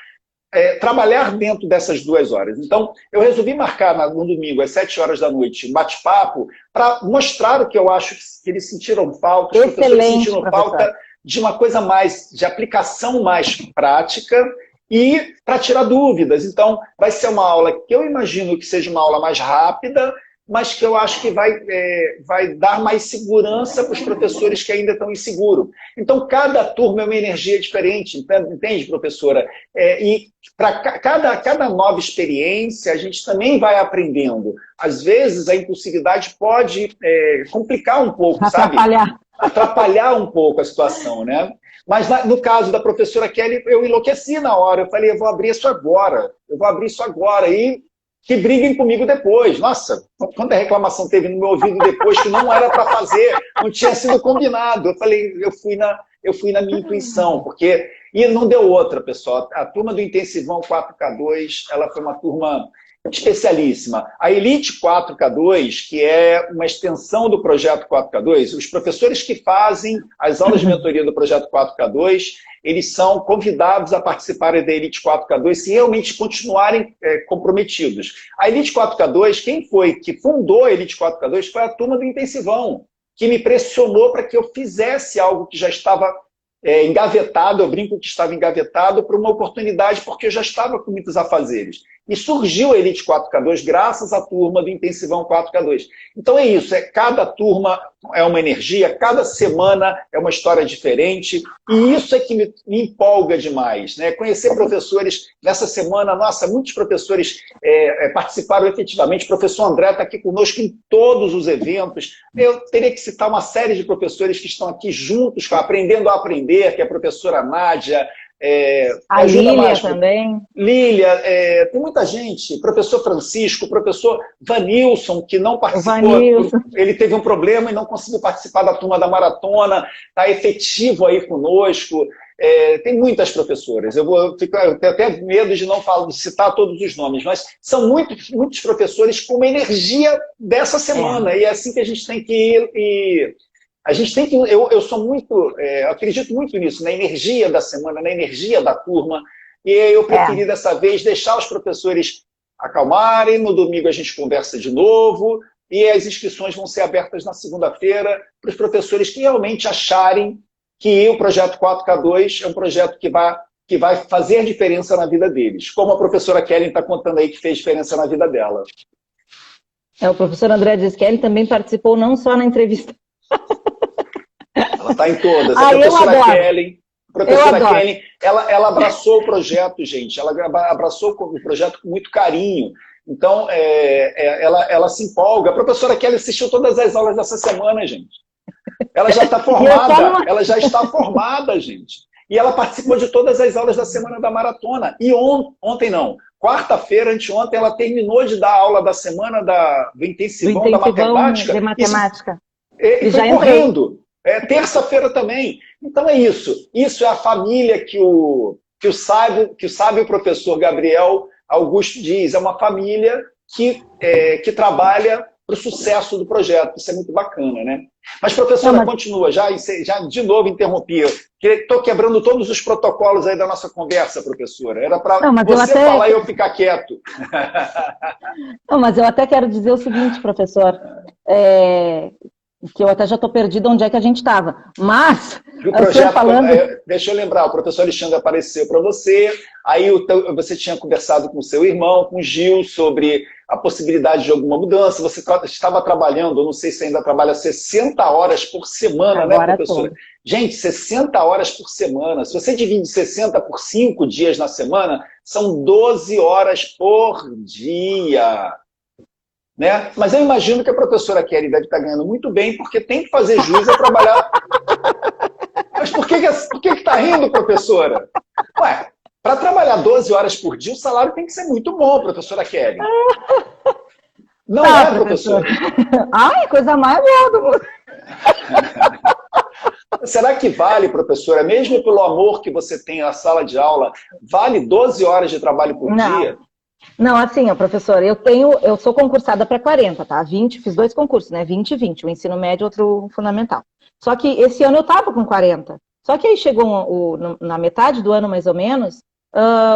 trabalhar dentro dessas 2 horas. Então, eu resolvi marcar no domingo, às 7 horas da noite, um bate-papo, para mostrar o que eu acho que eles sentiram falta, os professores sentiram falta de uma coisa mais, de aplicação mais prática e para tirar dúvidas. Então, vai ser uma aula que eu imagino que seja uma aula mais rápida, mas que eu acho que vai dar mais segurança para os professores que ainda estão inseguros. Então, cada turma é uma energia diferente, entende, professora? E para cada nova experiência, a gente também vai aprendendo. Às vezes, a impulsividade pode complicar um pouco, sabe? Atrapalhar um pouco a situação, né? Mas no caso da professora Kelly, eu enlouqueci na hora. Eu falei, eu vou abrir isso agora. E que briguem comigo depois. Nossa, quanta reclamação teve no meu ouvido depois que não era para fazer, não tinha sido combinado. Eu falei, eu fui na minha intuição, porque... E não deu outra, pessoal. A turma do Intensivão 4K2, ela foi uma turma especialíssima. A Elite 4K2, que é uma extensão do projeto 4K2, os professores que fazem as aulas de mentoria do projeto 4K2, eles são convidados a participarem da Elite 4K2 se realmente continuarem comprometidos. A Elite 4K2, quem foi que fundou a Elite 4K2 foi a turma do Intensivão, que me pressionou para que eu fizesse algo que já estava engavetado, eu brinco que estava engavetado, para uma oportunidade, porque eu já estava com muitos afazeres. E surgiu a Elite 4K2 graças à turma do Intensivão 4K2. Então é isso, cada turma é uma energia, cada semana é uma história diferente, e isso é que me empolga demais, né? Conhecer professores, nessa semana, nossa, muitos professores participaram efetivamente, o professor André está aqui conosco em todos os eventos, eu teria que citar uma série de professores que estão aqui juntos, aprendendo a aprender, que é a professora Nádia, a Lília também. Lília, tem muita gente, professor Francisco, professor Vanilson, que não participou, ele teve um problema e não conseguiu participar da turma da maratona, está efetivo aí conosco. Tem muitas professoras, eu tenho até medo de não citar todos os nomes, mas são muitos professores com uma energia dessa semana, e é assim que a gente tem que ir. E a gente tem que. Eu sou muito. Acredito muito nisso, na energia da semana, na energia da turma. E eu preferi dessa vez deixar os professores acalmarem. No domingo a gente conversa de novo. E as inscrições vão ser abertas na segunda-feira para os professores que realmente acharem que o projeto 4K2 é um projeto que vai fazer a diferença na vida deles. Como a professora Kelly está contando aí que fez diferença na vida dela. O professor André diz que ele também participou não só na entrevista. Ela está em todas. A professora Kelly, ela abraçou o projeto, gente. Ela abraçou o projeto com muito carinho. Então, ela se empolga. A professora Kelly assistiu todas as aulas dessa semana, gente. Ela já está formada. Ela já está formada, gente. E ela participou de todas as aulas da semana da maratona. E ontem não. Quarta-feira, anteontem, ela terminou de dar aula da semana do intensivão da matemática. De matemática. E foi correndo. Terça-feira também. Então é isso. Isso é a família que o sábio professor Gabriel Augusto diz. É uma família que trabalha para o sucesso do projeto. Isso é muito bacana, né? Mas, professora, continua. Já de novo interrompi. Estou quebrando todos os protocolos aí da nossa conversa, professora. Era para você falar e eu ficar quieto. Não, mas eu até quero dizer o seguinte, professor. Que eu até já estou perdida onde é que a gente estava. Mas, o projeto, deixa eu lembrar, o professor Alexandre apareceu para você, aí você tinha conversado com o seu irmão, com o Gil, sobre a possibilidade de alguma mudança. Você estava trabalhando, eu não sei se ainda trabalha 60 horas por semana, agora, né, professora? Gente, 60 horas por semana. Se você divide 60 por 5 dias na semana, são 12 horas por dia. Né? Mas eu imagino que a professora Kelly deve estar ganhando muito bem, porque tem que fazer jus a trabalhar. Mas por que está rindo, professora? Ué, para trabalhar 12 horas por dia, o salário tem que ser muito bom, professora Kelly. Não é, professora? Ai, coisa mais boa do mundo. Será que vale, professora, mesmo pelo amor que você tem à sala de aula, vale 12 horas de trabalho por dia? Não, assim, ó, professor, eu sou concursada para 40, tá? 20, fiz 2 concursos, né? 20 e 20, o ensino médio e outro fundamental. Só que esse ano eu tava com 40. Só que aí chegou na metade do ano, mais ou menos,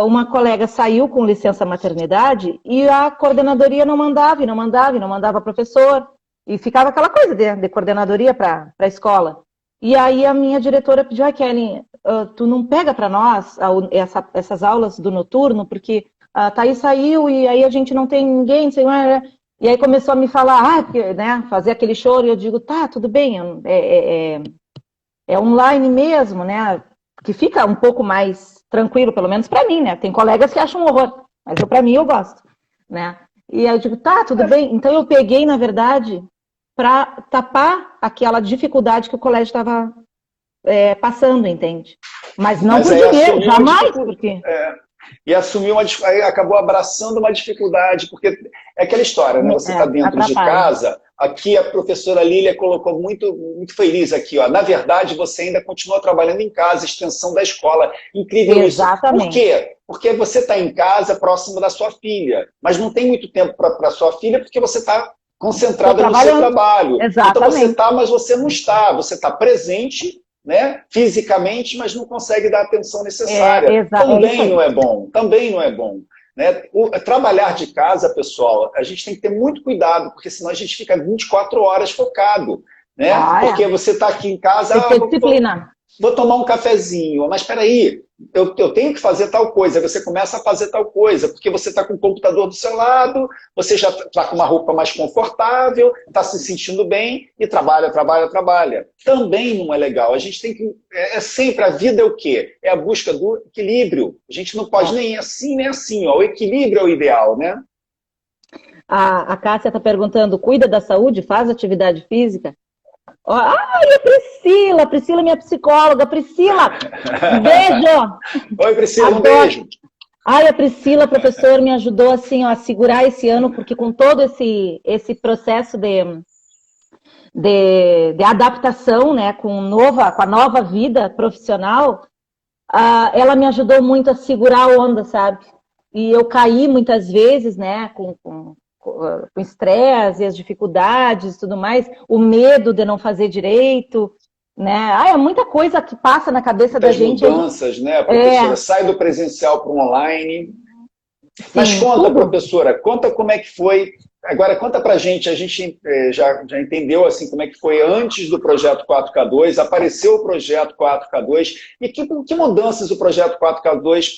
uma colega saiu com licença maternidade e a coordenadoria não mandava professor. E ficava aquela coisa de coordenadoria para a escola. E aí a minha diretora pediu, Kelly, tu não pega para nós essas aulas do noturno, porque a Thaís saiu e aí a gente não tem ninguém, E aí começou a me falar, né, fazer aquele choro, e eu digo, tá, tudo bem, é online mesmo, né, que fica um pouco mais tranquilo, pelo menos para mim, né, tem colegas que acham um horror, mas para mim eu gosto, né. E aí eu digo, tá, tudo bem. Então eu peguei, na verdade, para tapar aquela dificuldade que o colégio estava passando, entende? Mas não por dinheiro, jamais, porque... E assumiu aí acabou abraçando uma dificuldade, porque é aquela história, né? Você está dentro de casa, aqui a professora Lília colocou muito, muito feliz aqui, ó. Na verdade, você ainda continua trabalhando em casa, extensão da escola. Incrível Exatamente. isso. Por quê? Porque você está em casa, próximo da sua filha, mas não tem muito tempo para sua filha, porque você está concentrada no seu trabalho. Exatamente. Então você está, mas você não está. Você está presente, né, fisicamente, mas não consegue dar a atenção necessária. Também não é bom, também não é bom. Né? Trabalhar de casa, pessoal, a gente tem que ter muito cuidado, porque senão a gente fica 24 horas focado. Né? Porque você está aqui em casa... Tem que ter disciplina. Vou tomar um cafezinho, mas espera aí, eu tenho que fazer tal coisa. Você começa a fazer tal coisa, porque você está com o computador do seu lado, você já está com uma roupa mais confortável, está se sentindo bem e trabalha. Também não é legal. A gente tem que... sempre, a vida é o quê? É a busca do equilíbrio. A gente não pode nem assim, nem assim. Ó. O equilíbrio é o ideal, né? A Cássia está perguntando, cuida da saúde, faz atividade física? Ai, a Priscila, minha psicóloga. Priscila, beijo! Oi, Priscila, um beijo! Ai, a Priscila, professor, me ajudou assim, ó, a segurar esse ano, porque com todo esse processo de adaptação, né, com a nova vida profissional, ela me ajudou muito a segurar a onda, sabe? E eu caí muitas vezes, né, com estresse e as dificuldades e tudo mais, o medo de não fazer direito, né? É muita coisa que passa na cabeça da gente. Mudanças, né, professora? Sai do presencial para o online. Sim, mas conta, professora, conta como é que foi. Agora, conta pra gente, a gente já entendeu assim como é que foi antes do projeto 4K2, apareceu o projeto 4K2, e que mudanças o projeto 4K2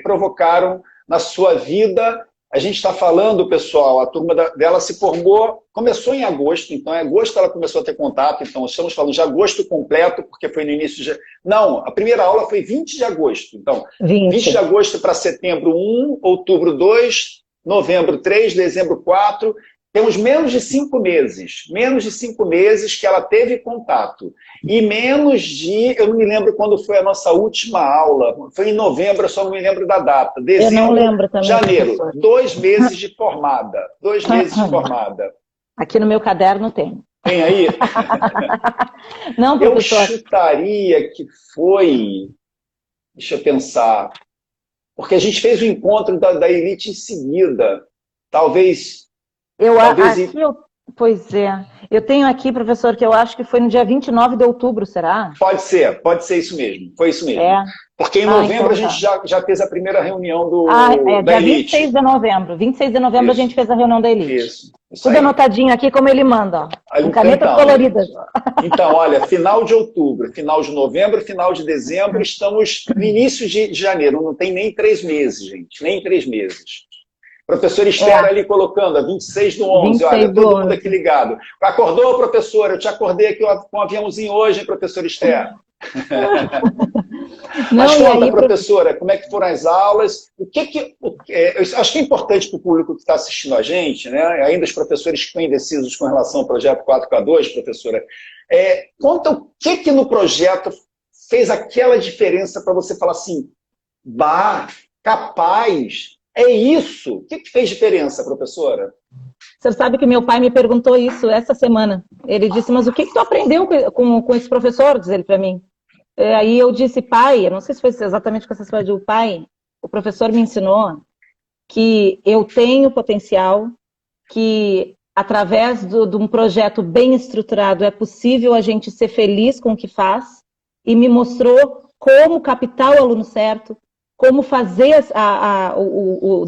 provocaram na sua vida. A gente está falando, pessoal, a turma dela se formou, começou em agosto, então em agosto ela começou a ter contato, então estamos falando de agosto completo, porque foi no início de... Não, a primeira aula foi 20 de agosto, então 20 de agosto para setembro 1, outubro 2, novembro 3, dezembro 4, temos menos de 5 meses que ela teve contato. E eu não me lembro quando foi a nossa última aula, foi em novembro, eu só não me lembro da data. Dezembro, eu não lembro também, janeiro, professor. 2 meses de formada. 2 meses de formada. Aqui no meu caderno tem. Tem aí? Não, professor. Eu chutaria que foi... Deixa eu pensar. Porque a gente fez o encontro da elite em seguida. Talvez... Pois é. Eu tenho aqui, professor, que eu acho que foi no dia 29 de outubro, será? Pode ser isso mesmo. Foi isso mesmo. Porque em novembro então, a gente já fez a primeira reunião da dia elite. 26 de novembro. 26 de novembro isso. A gente fez a reunião da elite. Isso Tudo aí. Anotadinho aqui como ele manda, ó. Com canetas coloridas. Então, olha, final de outubro, final de novembro, final de dezembro, estamos no início de janeiro. Não tem nem 3 meses, gente. Nem 3 meses. Professora Esther ali colocando, a 26 do 11, olha, todo mundo aqui ligado. Acordou, professora? Eu te acordei aqui com um aviãozinho hoje, hein, professora Esther? Mas conta, professora, como é que foram as aulas? Eu acho que é importante para o público que está assistindo a gente, né? Ainda os professores que estão indecisos com relação ao projeto 4K2, professora, conta o que no projeto fez aquela diferença para você falar assim, capaz... É isso. O que fez diferença, professora? Você sabe que meu pai me perguntou isso essa semana. Ele disse, mas o que tu aprendeu com esse professor? Diz ele para mim. Aí eu disse, pai, eu não sei se foi exatamente com essa história de pai, o professor me ensinou que eu tenho potencial, que através de um projeto bem estruturado é possível a gente ser feliz com o que faz, e me mostrou como captar o aluno certo, como fazer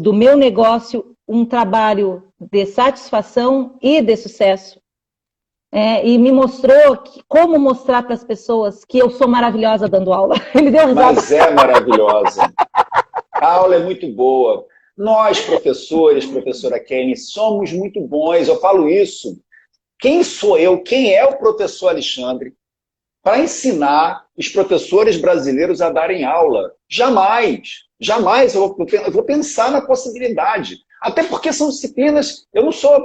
do meu negócio um trabalho de satisfação e de sucesso. E me mostrou como mostrar para as pessoas que eu sou maravilhosa dando aula. Ele deu risada. Mas é maravilhosa. A aula é muito boa. Nós, professores, professora Kelly, somos muito bons. Eu falo isso. Quem sou eu? Quem é o professor Alexandre para ensinar os professores brasileiros a darem aula? Jamais. Jamais eu vou pensar na possibilidade. Até porque são disciplinas... Eu não sou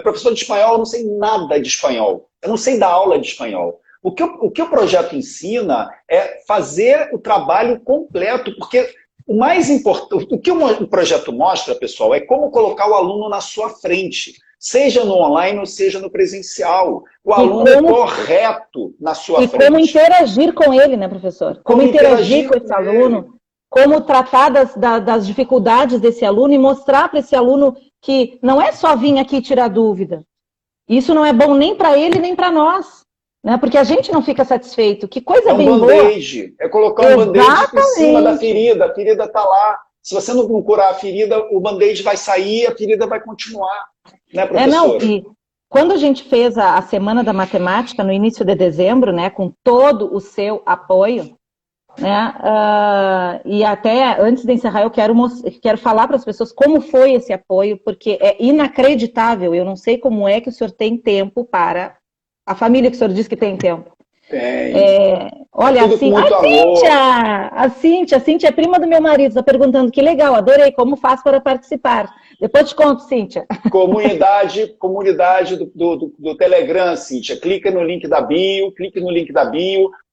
professor de espanhol, eu não sei nada de espanhol. Eu não sei dar aula de espanhol. O que o projeto ensina é fazer o trabalho completo, porque o mais importante, o que o projeto mostra, pessoal, é como colocar o aluno na sua frente, seja no online ou seja no presencial. O aluno é correto na sua frente. E como interagir com ele, né, professor? Como interagir com esse aluno, como tratar das dificuldades desse aluno e mostrar para esse aluno que não é só vir aqui tirar dúvida. Isso não é bom nem para ele, nem para nós. Né? Porque a gente não fica satisfeito. Que coisa bem boa. É um band-aid. É colocar um band-aid por cima da ferida. A ferida está lá. Se você não curar a ferida, o band-aid vai sair, a ferida vai continuar. Né, professora? E quando a gente fez a Semana da Matemática, no início de dezembro, né, com todo o seu apoio, né, e até antes de encerrar, eu quero falar para as pessoas como foi esse apoio, porque é inacreditável. Eu não sei como é que o senhor tem tempo para... A família que o senhor diz que tem tempo. Tem. Olha, assim, a Cíntia é prima do meu marido, está perguntando, que legal, adorei, como faz para participar? Depois te conto, Cíntia. Comunidade do Telegram, Cíntia. Clique no link da bio,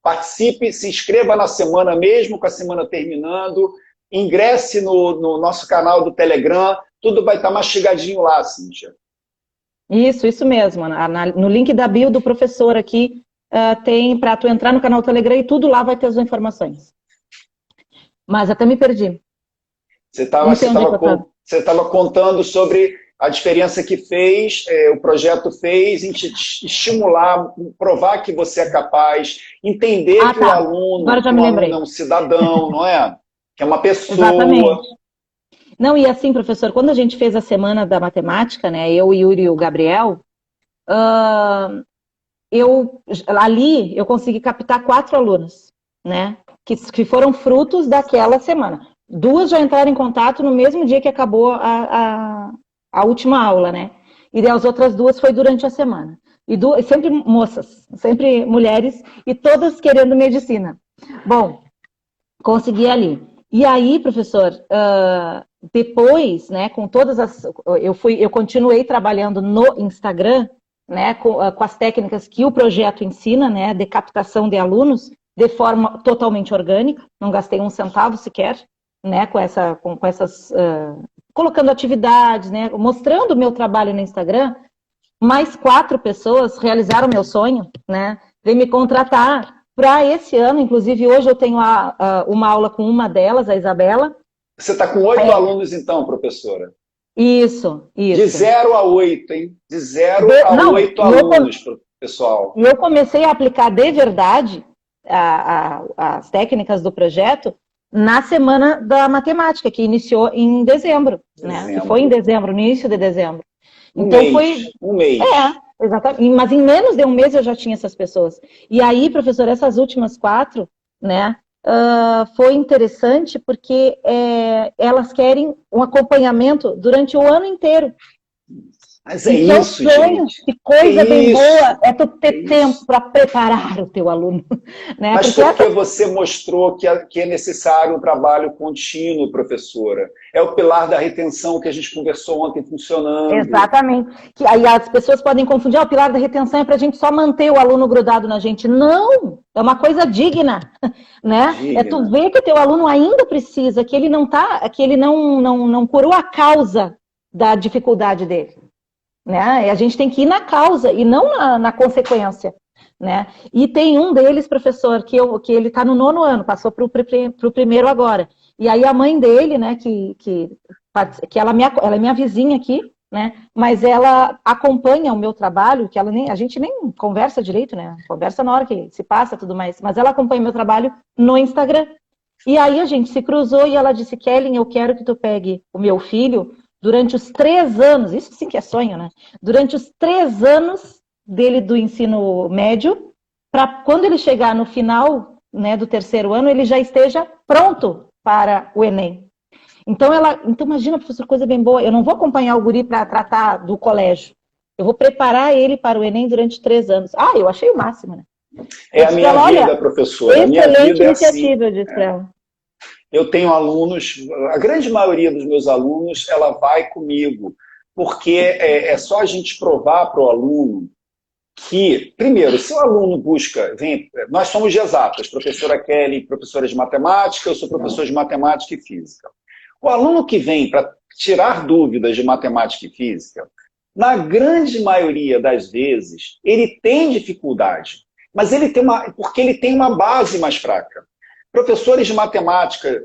participe, se inscreva na semana mesmo, com a semana terminando, ingresse no nosso canal do Telegram, tudo vai estar mastigadinho lá, Cíntia. Isso mesmo. No link da bio do professor aqui, tem para tu entrar no canal do Telegram e tudo lá vai ter as informações. Mas até me perdi. Você estava contando sobre a diferença que fez, o projeto fez em te estimular, provar que você é capaz, entender que o aluno é um cidadão, não é? Que é uma pessoa. Exatamente. Não, e assim, professor, quando a gente fez a Semana da Matemática, né, eu, Yuri e o Gabriel, ali eu consegui captar 4 alunos, né, que foram frutos daquela semana. 2 já entraram em contato no mesmo dia que acabou a última aula, né, e as outras 2 foi durante a semana. E sempre moças, sempre mulheres, e todas querendo medicina. Bom, consegui ali. E aí, professor, depois, né, com todas as... Eu continuei trabalhando no Instagram, né, com as técnicas que o projeto ensina, né, de captação de alunos, de forma totalmente orgânica, não gastei um centavo sequer, né, com essas... colocando atividades, né, mostrando o meu trabalho no Instagram. Mais 4 pessoas realizaram meu sonho, né, de me contratar para esse ano. Inclusive, hoje eu tenho uma aula com uma delas, a Isabela. Você está com 8 alunos, então, professora? Isso. De 0 a 8, hein? De 0 a 8 alunos, pessoal. E eu comecei a aplicar de verdade as técnicas do projeto na Semana da Matemática, que iniciou em dezembro. Né? Que foi em dezembro, no início de dezembro. Então Um mês. Exatamente. Mas em menos de um mês eu já tinha essas pessoas. E aí, professor, essas últimas 4, né, foi interessante porque elas querem um acompanhamento durante o ano inteiro. Mas é isso, gente. Que coisa bem boa é tu ter tempo para preparar o teu aluno. Né? Mas porque você mostrou que é necessário um trabalho contínuo, professora. É o pilar da retenção que a gente conversou ontem funcionando. Exatamente. Que aí as pessoas podem confundir, o pilar da retenção é para a gente só manter o aluno grudado na gente. Não! É uma coisa digna. Né? É tu ver que o teu aluno ainda precisa, que ele não curou a causa da dificuldade dele. Né? E a gente tem que ir na causa e não na consequência. Né? E tem um deles, professor, que ele está no 9º ano, passou para o 1º agora. E aí a mãe dele, né, que ela é minha vizinha aqui, né, mas ela acompanha o meu trabalho, que a gente nem conversa direito, né, conversa na hora que se passa e tudo mais, mas ela acompanha o meu trabalho no Instagram. E aí a gente se cruzou e ela disse, Kellen, eu quero que tu pegue o meu filho durante os 3 anos, isso sim que é sonho, né? Durante os 3 anos dele do ensino médio, para quando ele chegar no final, né, do 3º ano, ele já esteja pronto para o Enem. Então imagina, professor, coisa bem boa. Eu não vou acompanhar o guri para tratar do colégio. Eu vou preparar ele para o Enem durante 3 anos. Ah, eu achei o máximo, né? É a minha vida, professora. A minha vida é assim. Excelente iniciativa, eu disse para ela. Eu tenho alunos, a grande maioria dos meus alunos, ela vai comigo, porque é só a gente provar para o aluno que, primeiro, se o aluno busca, nós somos de exatas, professora Kelly, professora de matemática, eu sou professor de matemática e física. O aluno que vem para tirar dúvidas de matemática e física, na grande maioria das vezes, ele tem dificuldade, mas porque ele tem uma base mais fraca. Professores de matemática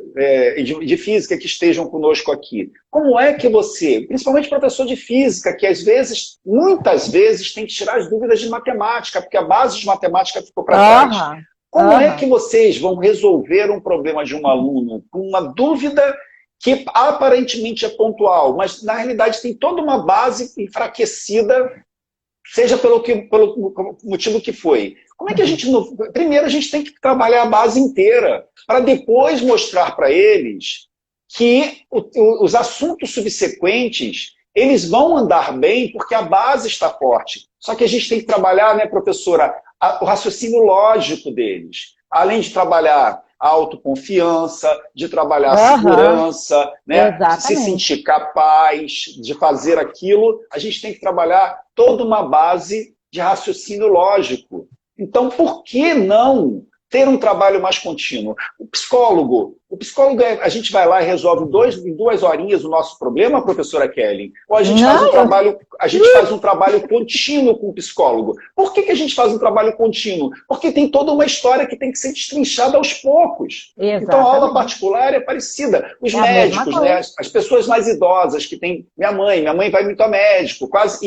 e de física que estejam conosco aqui, como é que você, principalmente professor de física, que às vezes, muitas vezes, tem que tirar as dúvidas de matemática, porque a base de matemática ficou para trás. Como é que vocês vão resolver um problema de um aluno com uma dúvida que aparentemente é pontual, mas na realidade tem toda uma base enfraquecida, seja pelo motivo que foi? Como é que a gente... Primeiro, a gente tem que trabalhar a base inteira, para depois mostrar para eles que os assuntos subsequentes, eles vão andar bem porque a base está forte. Só que a gente tem que trabalhar, né, professora, o raciocínio lógico deles. Além de trabalhar a autoconfiança, de trabalhar a segurança, né, de se sentir capaz de fazer aquilo, a gente tem que trabalhar toda uma base de raciocínio lógico. Então, por que não ter um trabalho mais contínuo? O psicólogo, a gente vai lá e resolve em 2 horinhas o nosso problema, professora Kelly? Ou a gente faz um trabalho contínuo com o psicólogo? Por que a gente faz um trabalho contínuo? Porque tem toda uma história que tem que ser destrinchada aos poucos. Exatamente. Então, a aula particular é parecida. Os médicos, né, as pessoas mais idosas que tem... Minha mãe vai muito a médico, quase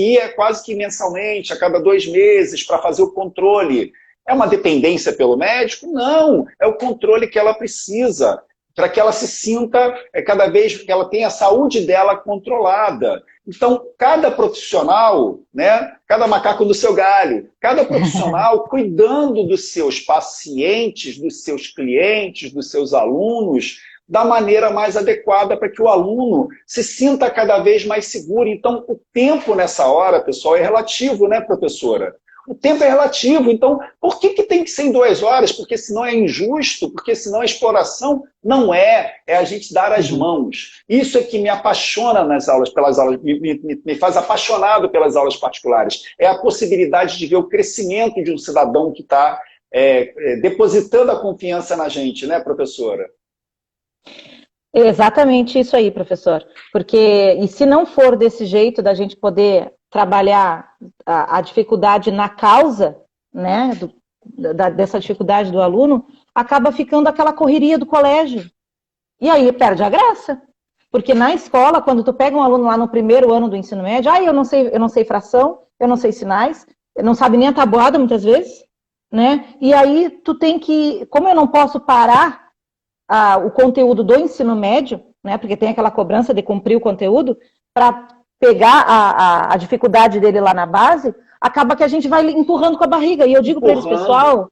que mensalmente, a cada 2 meses, para fazer o controle. É uma dependência pelo médico? Não, é o controle que ela precisa, para que ela se sinta, cada vez que ela tenha a saúde dela controlada. Então, cada profissional, né, cada macaco no seu galho, cada profissional cuidando dos seus pacientes, dos seus clientes, dos seus alunos, da maneira mais adequada para que o aluno se sinta cada vez mais seguro. Então, o tempo nessa hora, pessoal, é relativo, né, professora? O tempo é relativo, então por que tem que ser em 2 horas? Porque senão é injusto, porque senão é exploração. Não é a gente dar as mãos. Isso é que me apaixona pelas aulas, me faz apaixonado pelas aulas particulares. É a possibilidade de ver o crescimento de um cidadão que está depositando a confiança na gente, né, professora? Exatamente isso aí, professor. Porque, e se não for desse jeito da gente poder trabalhar a dificuldade na causa, né, dessa dificuldade do aluno, acaba ficando aquela correria do colégio. E aí perde a graça. Porque na escola, quando tu pega um aluno lá no primeiro ano do ensino médio, eu não sei fração, eu não sei sinais, não sabe nem a tabuada muitas vezes, né? E aí tu tem que, como eu não posso parar o conteúdo do ensino médio, né, porque tem aquela cobrança de cumprir o conteúdo, para pegar a dificuldade dele lá na base, acaba que a gente vai empurrando com a barriga. E eu digo para eles, pessoal,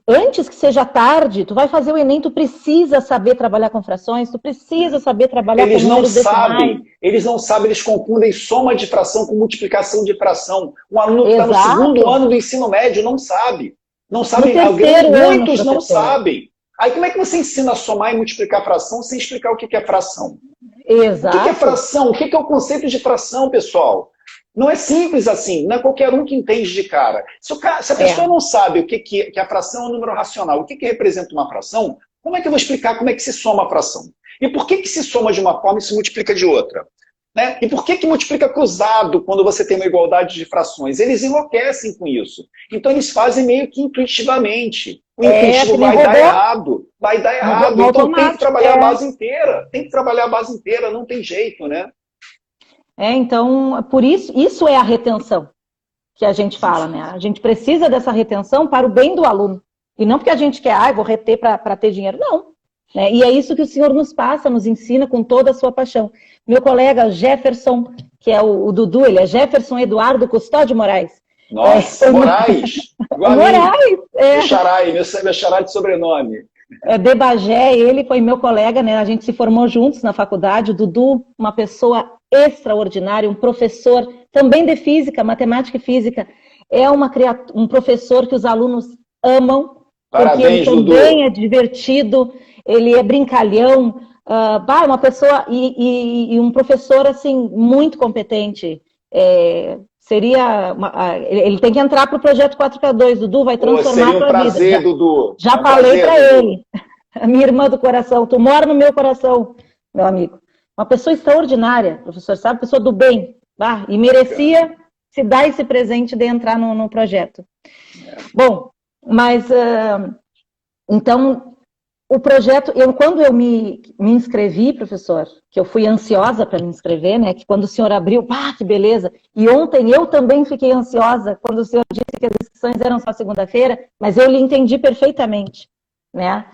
antes que seja tarde, tu vai fazer o Enem, tu precisa saber trabalhar com frações, tu precisa saber trabalhar com números decimais. Eles não sabem, eles confundem soma de fração com multiplicação de fração. Um aluno que está no segundo ano do ensino médio não sabe. Não sabe, muitos não sabem. Aí como é que você ensina a somar e multiplicar fração sem explicar o que é fração? Exato. O que é fração? O que é o conceito de fração, pessoal? Não é simples assim, não é qualquer um que entende de cara. Se a pessoa não sabe o que a fração é um número racional, o que representa uma fração, como é que eu vou explicar como é que se soma a fração? E por que se soma de uma forma e se multiplica de outra? Né? E por que multiplica cruzado quando você tem uma igualdade de frações? Eles enlouquecem com isso. Então eles fazem meio que intuitivamente. O intuitivo vai dar errado. Vai dar errado. Então tem que trabalhar a base inteira. Tem que trabalhar a base inteira, não tem jeito, né? Então, por isso é a retenção que a gente fala, né? A gente precisa dessa retenção para o bem do aluno. E não porque a gente quer, vou reter para ter dinheiro. Não. Né? E é isso que o senhor nos passa, nos ensina com toda a sua paixão. Meu colega Jefferson, que é o Dudu, ele é Jefferson Eduardo Custódio Moraes. Nossa, Moraes! Moraes! Meu xará de sobrenome. De Bagé, ele foi meu colega, né? A gente se formou juntos na faculdade. O Dudu, uma pessoa extraordinária, um professor também de física, matemática e física. É um professor que os alunos amam, porque ele Parabéns, também Dudu. é divertido, ele é brincalhão, uma pessoa e um professor assim muito competente. Ele tem que entrar para o projeto 4K2. Dudu vai transformar Seria a um tua vida. prazer, Dudu. É Já um falei prazer, para Dudu. ele, a minha irmã do coração, tu mora no meu coração, meu amigo. Uma pessoa extraordinária, professor, sabe? Pessoa do bem, e merecia se dar esse presente de entrar no projeto. Bom, mas então o projeto, quando eu me inscrevi, professor, que eu fui ansiosa para me inscrever, né? Que quando o senhor abriu, que beleza. E ontem eu também fiquei ansiosa quando o senhor disse que as inscrições eram só segunda-feira, mas eu lhe entendi perfeitamente, né?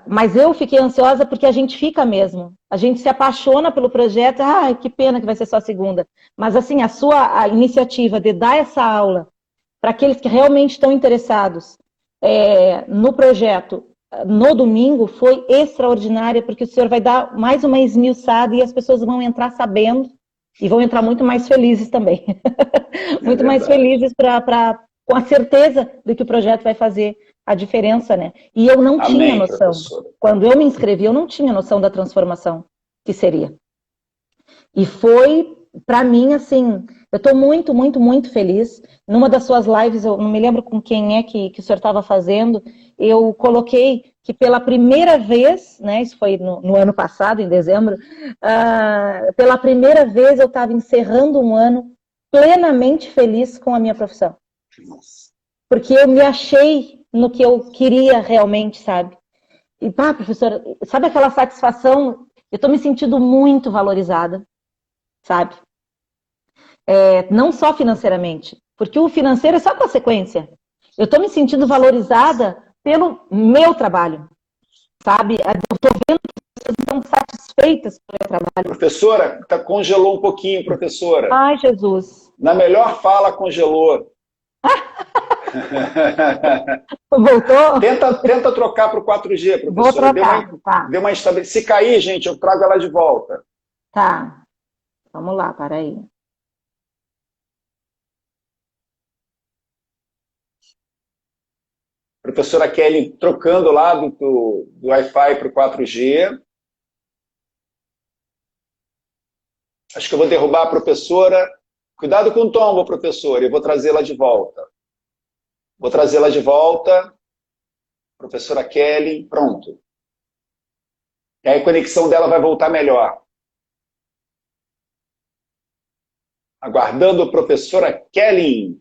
Mas eu fiquei ansiosa porque a gente fica mesmo. A gente se apaixona pelo projeto. Que pena que vai ser só segunda. Mas assim, a iniciativa de dar essa aula para aqueles que realmente estão interessados no projeto no domingo foi extraordinária, porque o senhor vai dar mais uma esmiuçada e as pessoas vão entrar sabendo e vão entrar muito mais felizes também. Muito mais felizes com a certeza de que o projeto vai fazer a diferença, né? E eu não tinha noção. Professora. Quando eu me inscrevi, eu não tinha noção da transformação que seria. E foi, para mim, assim, eu estou muito, muito, muito feliz. Numa das suas lives, eu não me lembro com quem é que o senhor estava fazendo, eu coloquei que pela primeira vez, né, isso foi no ano passado, em dezembro, pela primeira vez eu estava encerrando um ano plenamente feliz com a minha profissão. Porque eu me achei no que eu queria realmente, sabe? E, professora, sabe aquela satisfação? Eu estou me sentindo muito valorizada, sabe? Não só financeiramente, porque o financeiro é só consequência. Eu estou me sentindo valorizada pelo meu trabalho, sabe? Eu estou vendo que as pessoas estão satisfeitas pelo meu trabalho. Professora, congelou um pouquinho, professora. Ai, Jesus. Na melhor fala, congelou. Voltou? Tenta trocar para o 4G, professora. Vou trocar, deu uma instabilidade. Se cair, gente, eu trago ela de volta. Tá. Vamos lá, para aí. Professora Kelly trocando lá do Wi-Fi para o 4G. Acho que eu vou derrubar a professora. Cuidado com o tombo, professora. Eu vou trazê-la de volta. Vou trazê-la de volta. Professora Kelly, pronto. E aí a conexão dela vai voltar melhor. Aguardando a professora Kelly.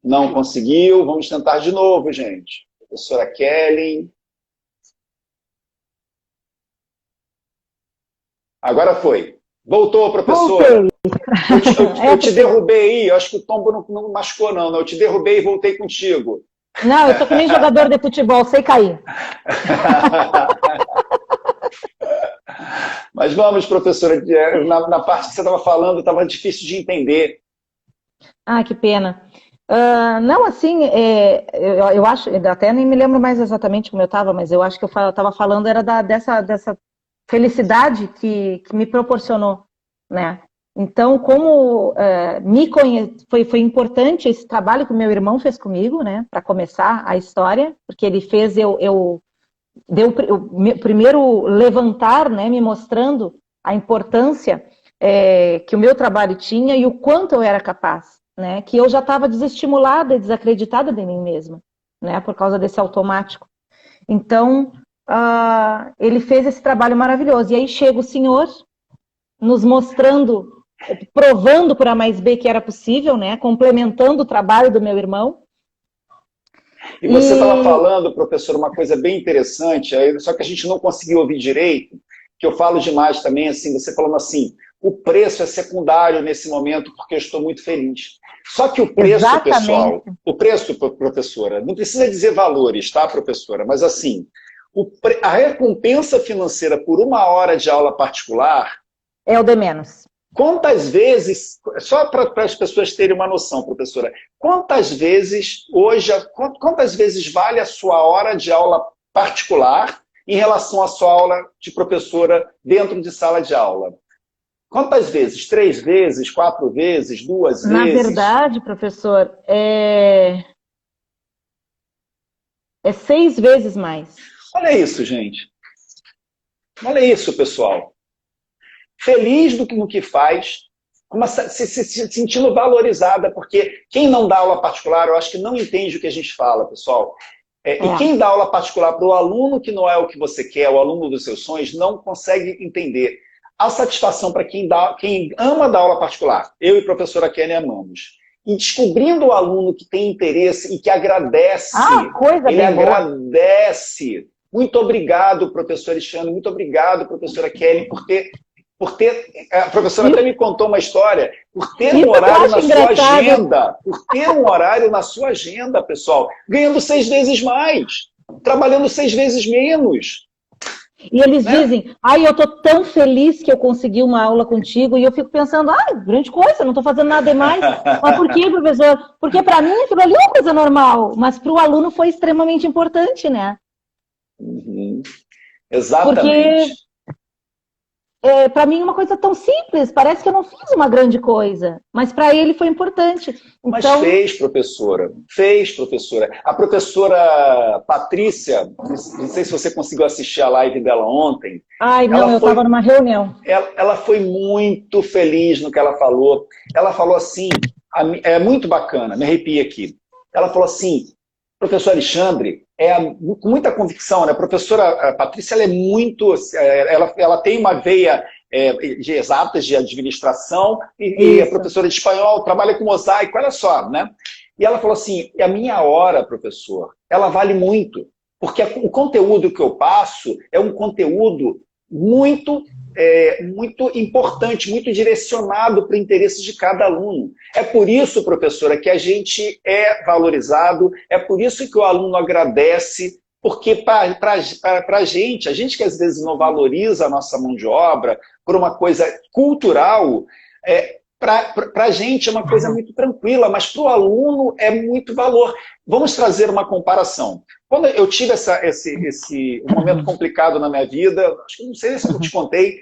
Não conseguiu. Vamos tentar de novo, gente. Professora Kelly. Agora foi. Voltou, professora. Eu te derrubei aí. Eu acho que o tombo não machucou, não. Eu te derrubei e voltei contigo. Não, eu tô que nem jogador de futebol, sei cair. Mas vamos, professora. Na parte que você estava falando, estava difícil de entender. Que pena. Não, assim, eu acho, até nem me lembro mais exatamente como eu estava, mas eu acho que eu estava falando era dessa felicidade que me proporcionou, né? Então, como foi importante esse trabalho que o meu irmão fez comigo, né? Para começar a história, porque ele fez deu o primeiro levantar, né? Me mostrando a importância que o meu trabalho tinha e o quanto eu era capaz, né? Que eu já estava desestimulada e desacreditada de mim mesma, né? Por causa desse automático. Então, ele fez esse trabalho maravilhoso. E aí chega o senhor nos mostrando, provando por A mais B que era possível, né? Complementando o trabalho do meu irmão. E você estava falando, professor, uma coisa bem interessante, só que a gente não conseguiu ouvir direito, que eu falo demais também, assim, você falando assim, o preço é secundário nesse momento porque eu estou muito feliz. Só que o preço, pessoal, o preço, professora, não precisa dizer valores, tá, professora? Mas assim, a recompensa financeira por 1 hora de aula particular é o de menos. Quantas vezes, só para as pessoas terem uma noção, professora, quantas vezes hoje, quantas vezes vale a sua hora de aula particular em relação à sua aula de professora dentro de sala de aula? Quantas vezes? 3 vezes, 4 vezes, 2 Na vezes? verdade, professor, é 6 vezes mais. Olha isso, gente. Olha isso, pessoal. Feliz no que faz, se sentindo valorizada, porque quem não dá aula particular, eu acho que não entende o que a gente fala, pessoal. E quem dá aula particular para o aluno que não é o que você quer, o aluno dos seus sonhos, não consegue entender. A satisfação para quem ama dar aula particular, eu e a professora Kelly amamos. E descobrindo o aluno que tem interesse e que agradece, ele agradece. Muito obrigado, professor Alexandre, muito obrigado, professora Kelly, por ter, a professora até me contou uma história, por ter um horário na sua agenda, pessoal, ganhando 6 vezes mais, trabalhando 6 vezes menos. E eles dizem, eu tô tão feliz que eu consegui uma aula contigo, e eu fico pensando, grande coisa, não tô fazendo nada demais. Mas por quê, professor? Porque para mim aquilo ali é uma coisa normal, mas para o aluno foi extremamente importante, né? Uhum. Exatamente. Porque para mim é uma coisa tão simples, parece que eu não fiz uma grande coisa, mas para ele foi importante. Mas fez, professora. Fez, professora. A professora Patrícia, não sei se você conseguiu assistir a live dela ontem. Não, eu estava numa reunião. Ela foi muito feliz no que ela falou. Ela falou assim, é muito bacana, me arrepia aqui. Ela falou assim, professor Alexandre, com muita convicção, né? A professora Patrícia, ela é muito... Ela tem uma veia de exatas, de administração, e a professora de espanhol trabalha com mosaico, olha só, né? E ela falou assim, a minha hora, professor, ela vale muito, porque o conteúdo que eu passo é um conteúdo muito importante, muito direcionado para o interesse de cada aluno. É por isso, professora, que a gente é valorizado, é por isso que o aluno agradece, porque para a gente que às vezes não valoriza a nossa mão de obra, por uma coisa cultural, para a gente é uma coisa muito tranquila, mas para o aluno é muito valor. Vamos trazer uma comparação. Quando eu tive esse momento complicado na minha vida, acho que não sei se eu te contei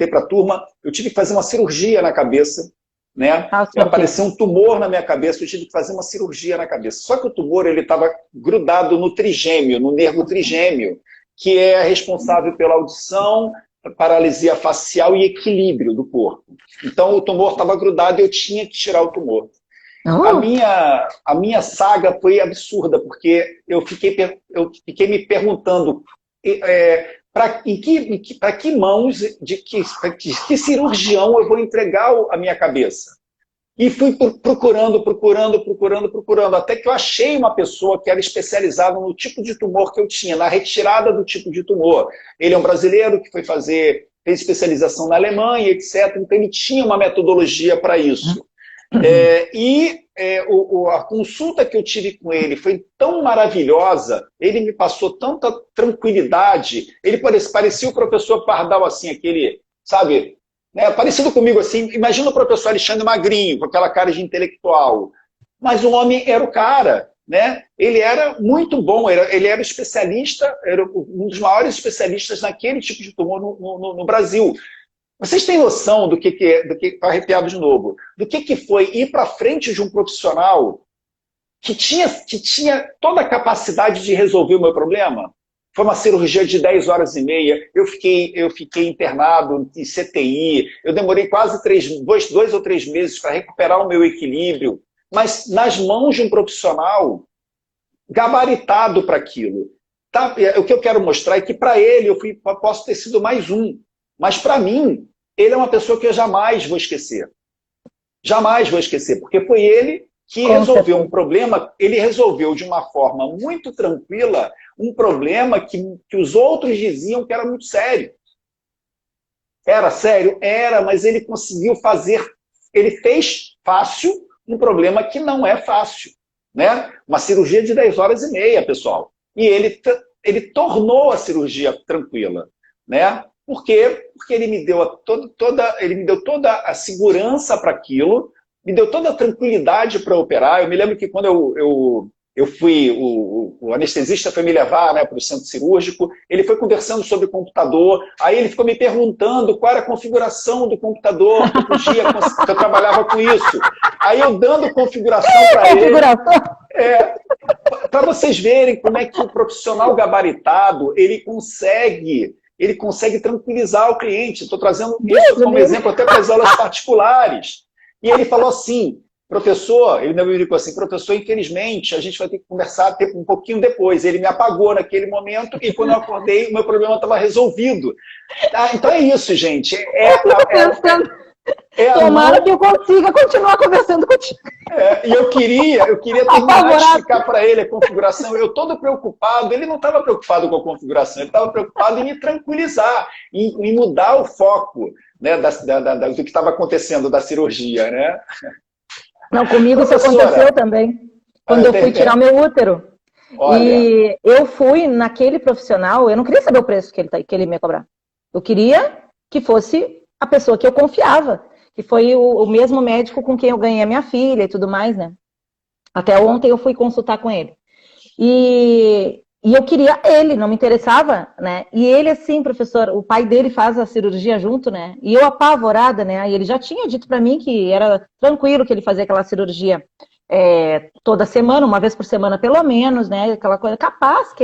para a turma, eu tive que fazer uma cirurgia na cabeça, né? Apareceu um tumor na minha cabeça, eu tive que fazer uma cirurgia na cabeça. Só que o tumor estava grudado no trigêmeo, no nervo trigêmeo, que é responsável pela audição, paralisia facial e equilíbrio do corpo. Então o tumor estava grudado e eu tinha que tirar o tumor. A minha saga foi absurda, porque eu fiquei me perguntando para que mãos, que cirurgião eu vou entregar a minha cabeça. E fui procurando, até que eu achei uma pessoa que era especializada no tipo de tumor que eu tinha, na retirada do tipo de tumor. Ele é um brasileiro que fez especialização na Alemanha, etc. Então ele tinha uma metodologia para isso. A consulta que eu tive com ele foi tão maravilhosa, ele me passou tanta tranquilidade, ele parecia o professor Pardal, assim, aquele, sabe, né, parecido comigo assim, imagina o professor Alexandre magrinho, com aquela cara de intelectual, mas o homem era o cara, né? Ele era muito bom, ele era especialista, era um dos maiores especialistas naquele tipo de tumor no Brasil. Vocês têm noção do que estou arrepiado de novo, do que foi ir para frente de um profissional que tinha toda a capacidade de resolver o meu problema? Foi uma cirurgia de 10 horas e meia, eu fiquei internado em CTI, eu demorei quase 2 ou 3 meses para recuperar o meu equilíbrio, mas nas mãos de um profissional gabaritado para aquilo. Tá? O que eu quero mostrar é que para ele eu posso ter sido mais um, mas para mim, ele é uma pessoa que eu jamais vou esquecer. Jamais vou esquecer, porque foi ele que resolveu um problema, ele resolveu de uma forma muito tranquila um problema que os outros diziam que era muito sério. Era sério? Era, mas ele conseguiu fazer, ele fez fácil um problema que não é fácil, né? Uma cirurgia de 10 horas e meia, pessoal. E ele tornou a cirurgia tranquila, né? Por quê? Porque ele me deu toda a segurança para aquilo, me deu toda a tranquilidade para operar. Eu me lembro que quando eu fui, o anestesista foi me levar, né, para o centro cirúrgico, ele foi conversando sobre o computador, aí ele ficou me perguntando qual era a configuração do computador, que eu trabalhava com isso. Aí eu dando configuração para ele. Para vocês verem como é que o profissional gabaritado, ele consegue tranquilizar o cliente. Estou trazendo isso como exemplo até para as aulas particulares. E ele falou assim, professor, ele me indicou assim, professor, infelizmente, a gente vai ter que conversar um pouquinho depois. Ele me apagou naquele momento e quando eu acordei, o meu problema estava resolvido. Então é isso, gente. Tomara que eu consiga continuar conversando contigo. E eu queria terminar de explicar para ele a configuração. Eu todo preocupado, ele não estava preocupado com a configuração, ele estava preocupado em me tranquilizar, em mudar o foco, né, do que estava acontecendo da cirurgia, né? Não, comigo isso aconteceu também, quando eu fui tirar o meu útero. Olha. E eu fui naquele profissional, eu não queria saber o preço que ele me ia cobrar. Eu queria que fosse a pessoa que eu confiava, que foi o mesmo médico com quem eu ganhei a minha filha e tudo mais, né? Até ontem eu fui consultar com ele. E eu queria ele, não me interessava, né? E ele, assim, professor, o pai dele faz a cirurgia junto, né? E eu apavorada, né? E ele já tinha dito pra mim que era tranquilo que ele fazia aquela cirurgia toda semana, uma vez por semana pelo menos, né? Aquela coisa, capaz,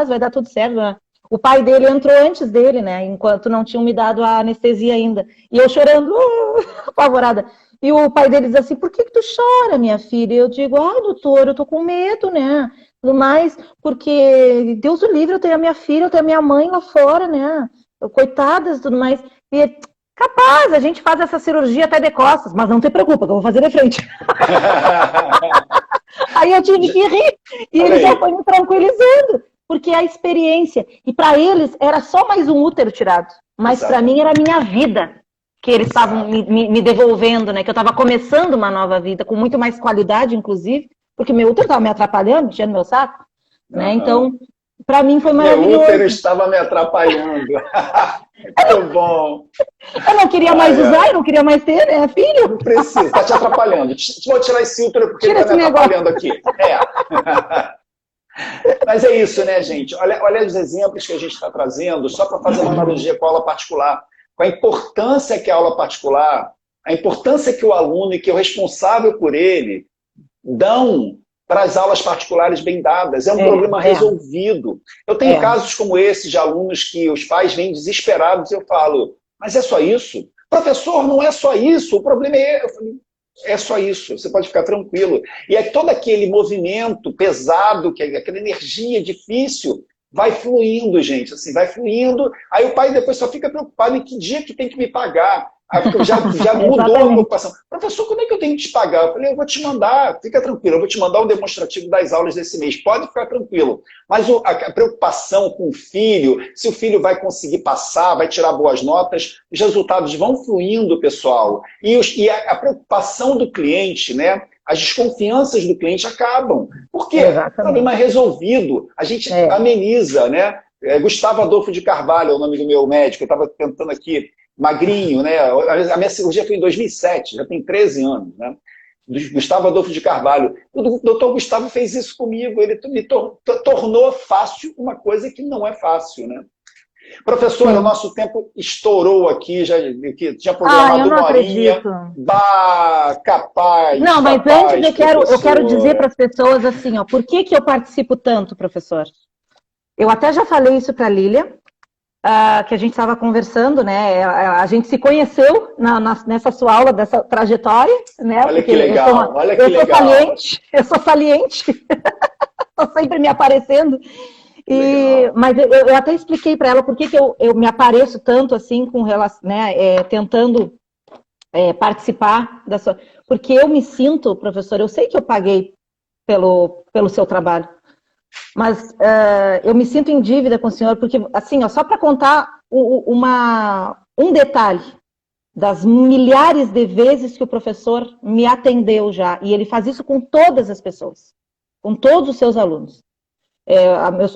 vai dar tudo certo, né? O pai dele entrou antes dele, né? Enquanto não tinham me dado a anestesia ainda. E eu chorando, apavorada. E o pai dele diz assim, por que tu chora, minha filha? E eu digo, doutor, eu tô com medo, né? Tudo mais, porque Deus o livre, eu tenho a minha filha, eu tenho a minha mãe lá fora, né? Coitadas e tudo mais. E capaz, a gente faz essa cirurgia até de costas, mas não te preocupa, que eu vou fazer de frente. Aí eu tive que rir. E ele já foi me tranquilizando. Porque a experiência, e para eles era só mais um útero tirado, mas para mim era a minha vida que eles estavam me devolvendo, né? Que eu estava começando uma nova vida, com muito mais qualidade, inclusive, porque meu útero estava me atrapalhando, enchendo meu saco, né? Então, para mim foi maravilhoso. Meu útero estava me atrapalhando. Muito bom. Eu não queria mais usar, eu não queria mais ter, né, filho? Não precisa, está te atrapalhando. Vou tirar esse útero porque ele está me atrapalhando aqui. Mas é isso, né, gente? Olha os exemplos que a gente está trazendo, só para fazer uma analogia com a aula particular. Com a importância que a aula particular, a importância que o aluno e que o responsável por ele dão para as aulas particulares bem dadas. É um problema resolvido. Eu tenho casos como esse de alunos que os pais vêm desesperados e eu falo, mas é só isso? Professor, não é só isso, o problema é... Eu falei, é só isso, você pode ficar tranquilo. E aí todo aquele movimento pesado, aquela energia difícil, vai fluindo, gente, assim, vai fluindo. Aí o pai depois só fica preocupado em que dia que tem que me pagar. Aí já mudou a preocupação. Professor, quando é que eu tenho que te pagar? Eu falei, eu vou te mandar, fica tranquilo, eu vou te mandar um demonstrativo das aulas desse mês. Pode ficar tranquilo. Mas a preocupação com o filho, se o filho vai conseguir passar, vai tirar boas notas, os resultados vão fluindo, pessoal. E a preocupação do cliente, né? As desconfianças do cliente acabam. Por quê? O problema é resolvido. A gente ameniza, né? Gustavo Adolfo de Carvalho é o nome do meu médico. Eu estava tentando aqui, magrinho, né? A minha cirurgia foi em 2007, já tem 13 anos, né? Gustavo Adolfo de Carvalho. O doutor Gustavo fez isso comigo. Ele me tornou fácil uma coisa que não é fácil, né? Professora, o nosso tempo estourou aqui, já tinha programado uma horinha. Capaz. Não, mas antes eu quero dizer para as pessoas assim, ó, por que eu participo tanto, professor? Eu até já falei isso para a Lília, que a gente estava conversando, né? A gente se conheceu nessa sua aula, dessa trajetória, né? Olha que legal, olha que legal. Eu sou saliente, estou sempre me aparecendo. Mas eu até expliquei para ela por que eu me apareço tanto assim com relação, né, tentando participar da sua... Porque eu me sinto, professor, eu sei que eu paguei pelo seu trabalho, mas eu me sinto em dívida com o senhor, porque, assim, ó, só para contar um detalhe das milhares de vezes que o professor me atendeu já, e ele faz isso com todas as pessoas, com todos os seus alunos.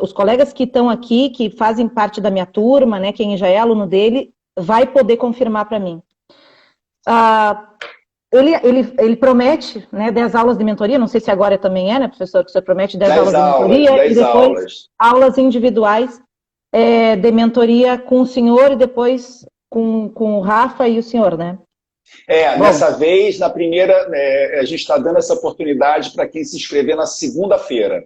os colegas que estão aqui, que fazem parte da minha turma, né, quem já é aluno dele, vai poder confirmar para mim. Ele promete, né, 10 aulas de mentoria, não sei se agora também né, professor, que o senhor promete 10 aulas de mentoria, e depois aulas individuais de mentoria com o senhor e depois com o Rafa e o senhor, né? Nessa vez, na primeira, a gente está dando essa oportunidade para quem se inscrever na segunda-feira.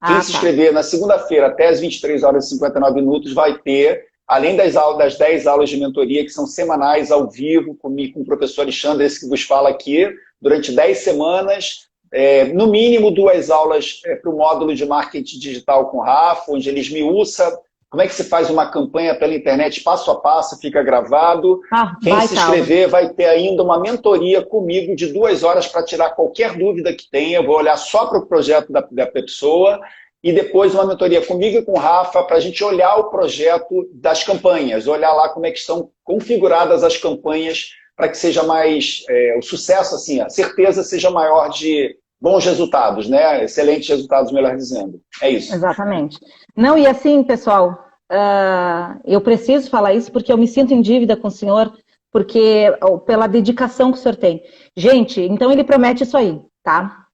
Quem se inscrever na segunda-feira até as 23 horas e 59 minutos vai ter, além das 10 aulas de mentoria, que são semanais, ao vivo, comigo, com o professor Alexandre, esse que vos fala aqui, durante 10 semanas, no mínimo 2 aulas para o módulo de marketing digital com o Rafa, onde ele esmiuça como é que se faz uma campanha pela internet passo a passo, fica gravado. Quem se inscrever vai ter ainda uma mentoria comigo de 2 horas para tirar qualquer dúvida que tenha. Eu vou olhar só para o projeto da pessoa e depois uma mentoria comigo e com o Rafa para a gente olhar o projeto das campanhas, olhar lá como é que estão configuradas as campanhas para que seja mais, o sucesso, assim, a certeza seja maior de bons resultados, né? Excelentes resultados, melhor dizendo. É isso. Exatamente. Não, e assim, pessoal, eu preciso falar isso porque eu me sinto em dívida com o senhor, porque pela dedicação que o senhor tem. Gente, então ele promete isso aí, tá?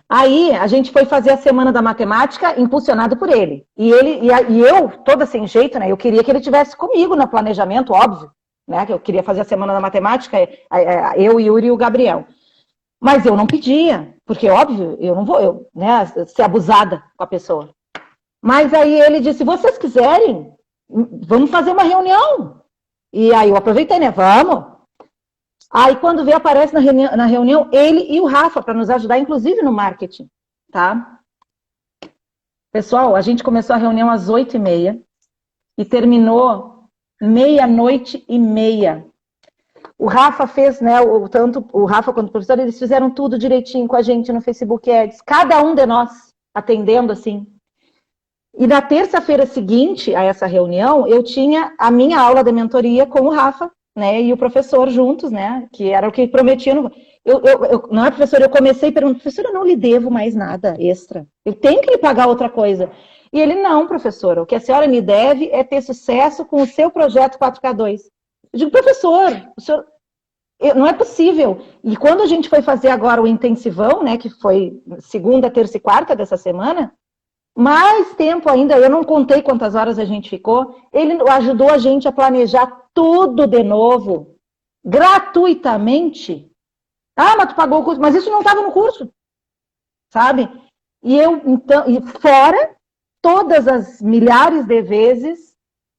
Aí a gente foi fazer a Semana da Matemática impulsionado por ele. E eu, toda sem jeito, né? Eu queria que ele tivesse comigo no planejamento, óbvio, né? Que eu queria fazer a Semana da Matemática, eu, Yuri e o Gabriel. Mas eu não pedia, porque, óbvio, eu não vou né, ser abusada com a pessoa. Mas aí ele disse, se vocês quiserem, vamos fazer uma reunião. E aí eu aproveitei, né? Vamos. Aí quando vê, aparece na reunião ele e o Rafa, para nos ajudar, inclusive, no marketing, tá? Pessoal, a gente começou a reunião às 8h30 e terminou 00:30. O Rafa fez, né, tanto o Rafa quanto o professor, eles fizeram tudo direitinho com a gente no Facebook Ads, cada um de nós atendendo assim. E na terça-feira seguinte a essa reunião, eu tinha a minha aula de mentoria com o Rafa, né, e o professor juntos, né, que era o que prometia. Não é, professor, eu comecei perguntando, professor, eu não lhe devo mais nada extra, eu tenho que lhe pagar outra coisa. E ele, não, professora, o que a senhora me deve é ter sucesso com o seu projeto 4K2. Eu digo, professor, o senhor, não é possível. E quando a gente foi fazer agora o intensivão, né, que foi segunda, terça e quarta dessa semana, mais tempo ainda, eu não contei quantas horas a gente ficou, ele ajudou a gente a planejar tudo de novo, gratuitamente. Ah, mas tu pagou o curso, mas isso não estava no curso, sabe? E fora todas as milhares de vezes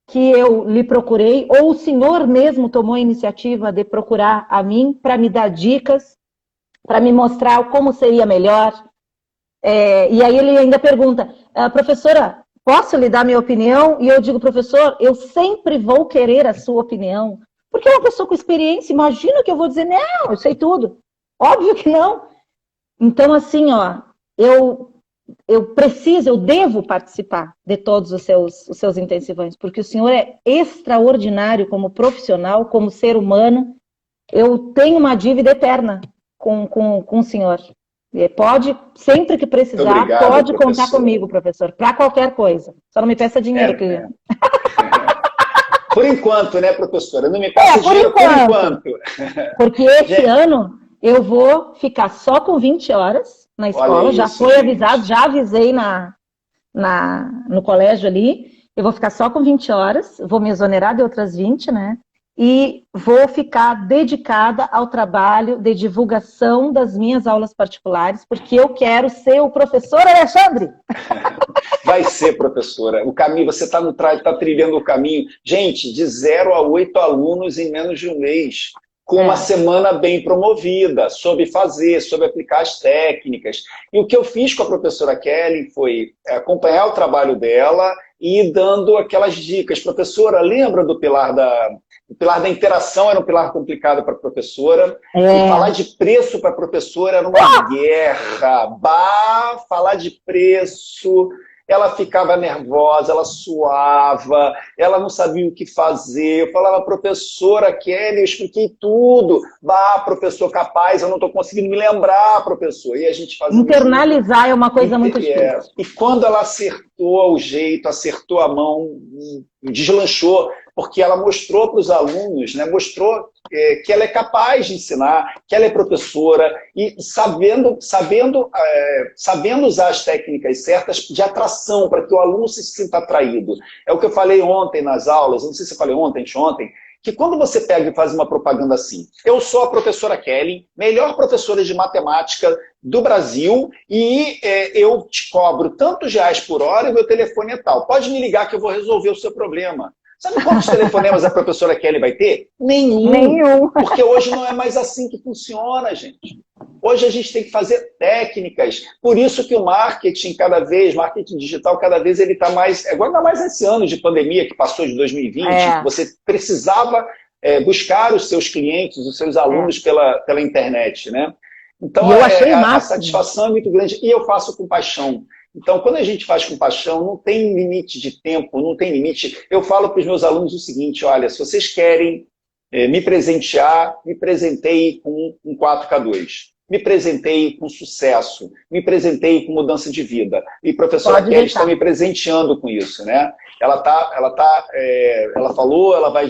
que eu lhe procurei, ou o senhor mesmo tomou a iniciativa de procurar a mim para me dar dicas, para me mostrar como seria melhor. E aí ele ainda pergunta, professora, posso lhe dar minha opinião? E eu digo, professor, eu sempre vou querer a sua opinião. Porque é uma pessoa com experiência, imagina que eu vou dizer, não, eu sei tudo. Óbvio que não. Então, assim, ó, eu devo participar de todos os seus intensivões, porque o senhor é extraordinário como profissional, como ser humano. Eu tenho uma dívida eterna com o senhor. Pode, sempre que precisar, obrigado, pode professor. Contar comigo, professor, para qualquer coisa. Só não me peça dinheiro. Por enquanto, né, professora? Não me peça dinheiro por enquanto. Porque esse ano eu vou ficar só com 20 horas na escola, já foi avisado, já avisei no colégio ali, eu vou ficar só com 20 horas, vou me exonerar de outras 20, né? E vou ficar dedicada ao trabalho de divulgação das minhas aulas particulares, porque eu quero ser o professor Alexandre. Vai ser, professora. O caminho, você está trilhando o caminho. Gente, de 0 a 8 alunos em menos de um mês. Com uma semana bem promovida, soube fazer, soube aplicar as técnicas. E o que eu fiz com a professora Kelly foi acompanhar o trabalho dela e ir dando aquelas dicas. Professora, lembra do pilar da interação? Era um pilar complicado para a professora. E falar de preço para a professora era uma guerra. Falar de preço ela ficava nervosa, ela suava, ela não sabia o que fazer. Eu falava, professora Kelly, eu expliquei tudo. Bah, professor, capaz, eu não estou conseguindo me lembrar, professor. E a gente fazia internalizar é uma coisa muito difícil. E quando ela acertou o jeito, acertou a mão, deslanchou, porque ela mostrou para os alunos, né, mostrou que ela é capaz de ensinar, que ela é professora, e sabendo usar as técnicas certas de atração, para que o aluno se sinta atraído. É o que eu falei ontem nas aulas, não sei se eu falei ontem, que quando você pega e faz uma propaganda assim, eu sou a professora Kelly, melhor professora de matemática do Brasil, e eu te cobro tantos reais por hora e meu telefone é tal. Pode me ligar que eu vou resolver o seu problema. Sabe quantos telefonemas a professora Kelly vai ter? Nenhum. Porque hoje não é mais assim que funciona, gente. Hoje a gente tem que fazer técnicas. Por isso que o marketing marketing digital, cada vez ele está mais... Ainda mais nesse ano de pandemia que passou de 2020, você precisava buscar os seus clientes, os seus alunos pela internet, né? Então, a satisfação é muito grande. E eu faço com paixão. Então, quando a gente faz com paixão, não tem limite de tempo, não tem limite. Eu falo para os meus alunos o seguinte, olha, se vocês querem me presentear, me presenteie com um 4K2. Me presenteie com sucesso, me presenteie com mudança de vida. E a professora Kelly está me presenteando com isso, né? Ela falou, ela vai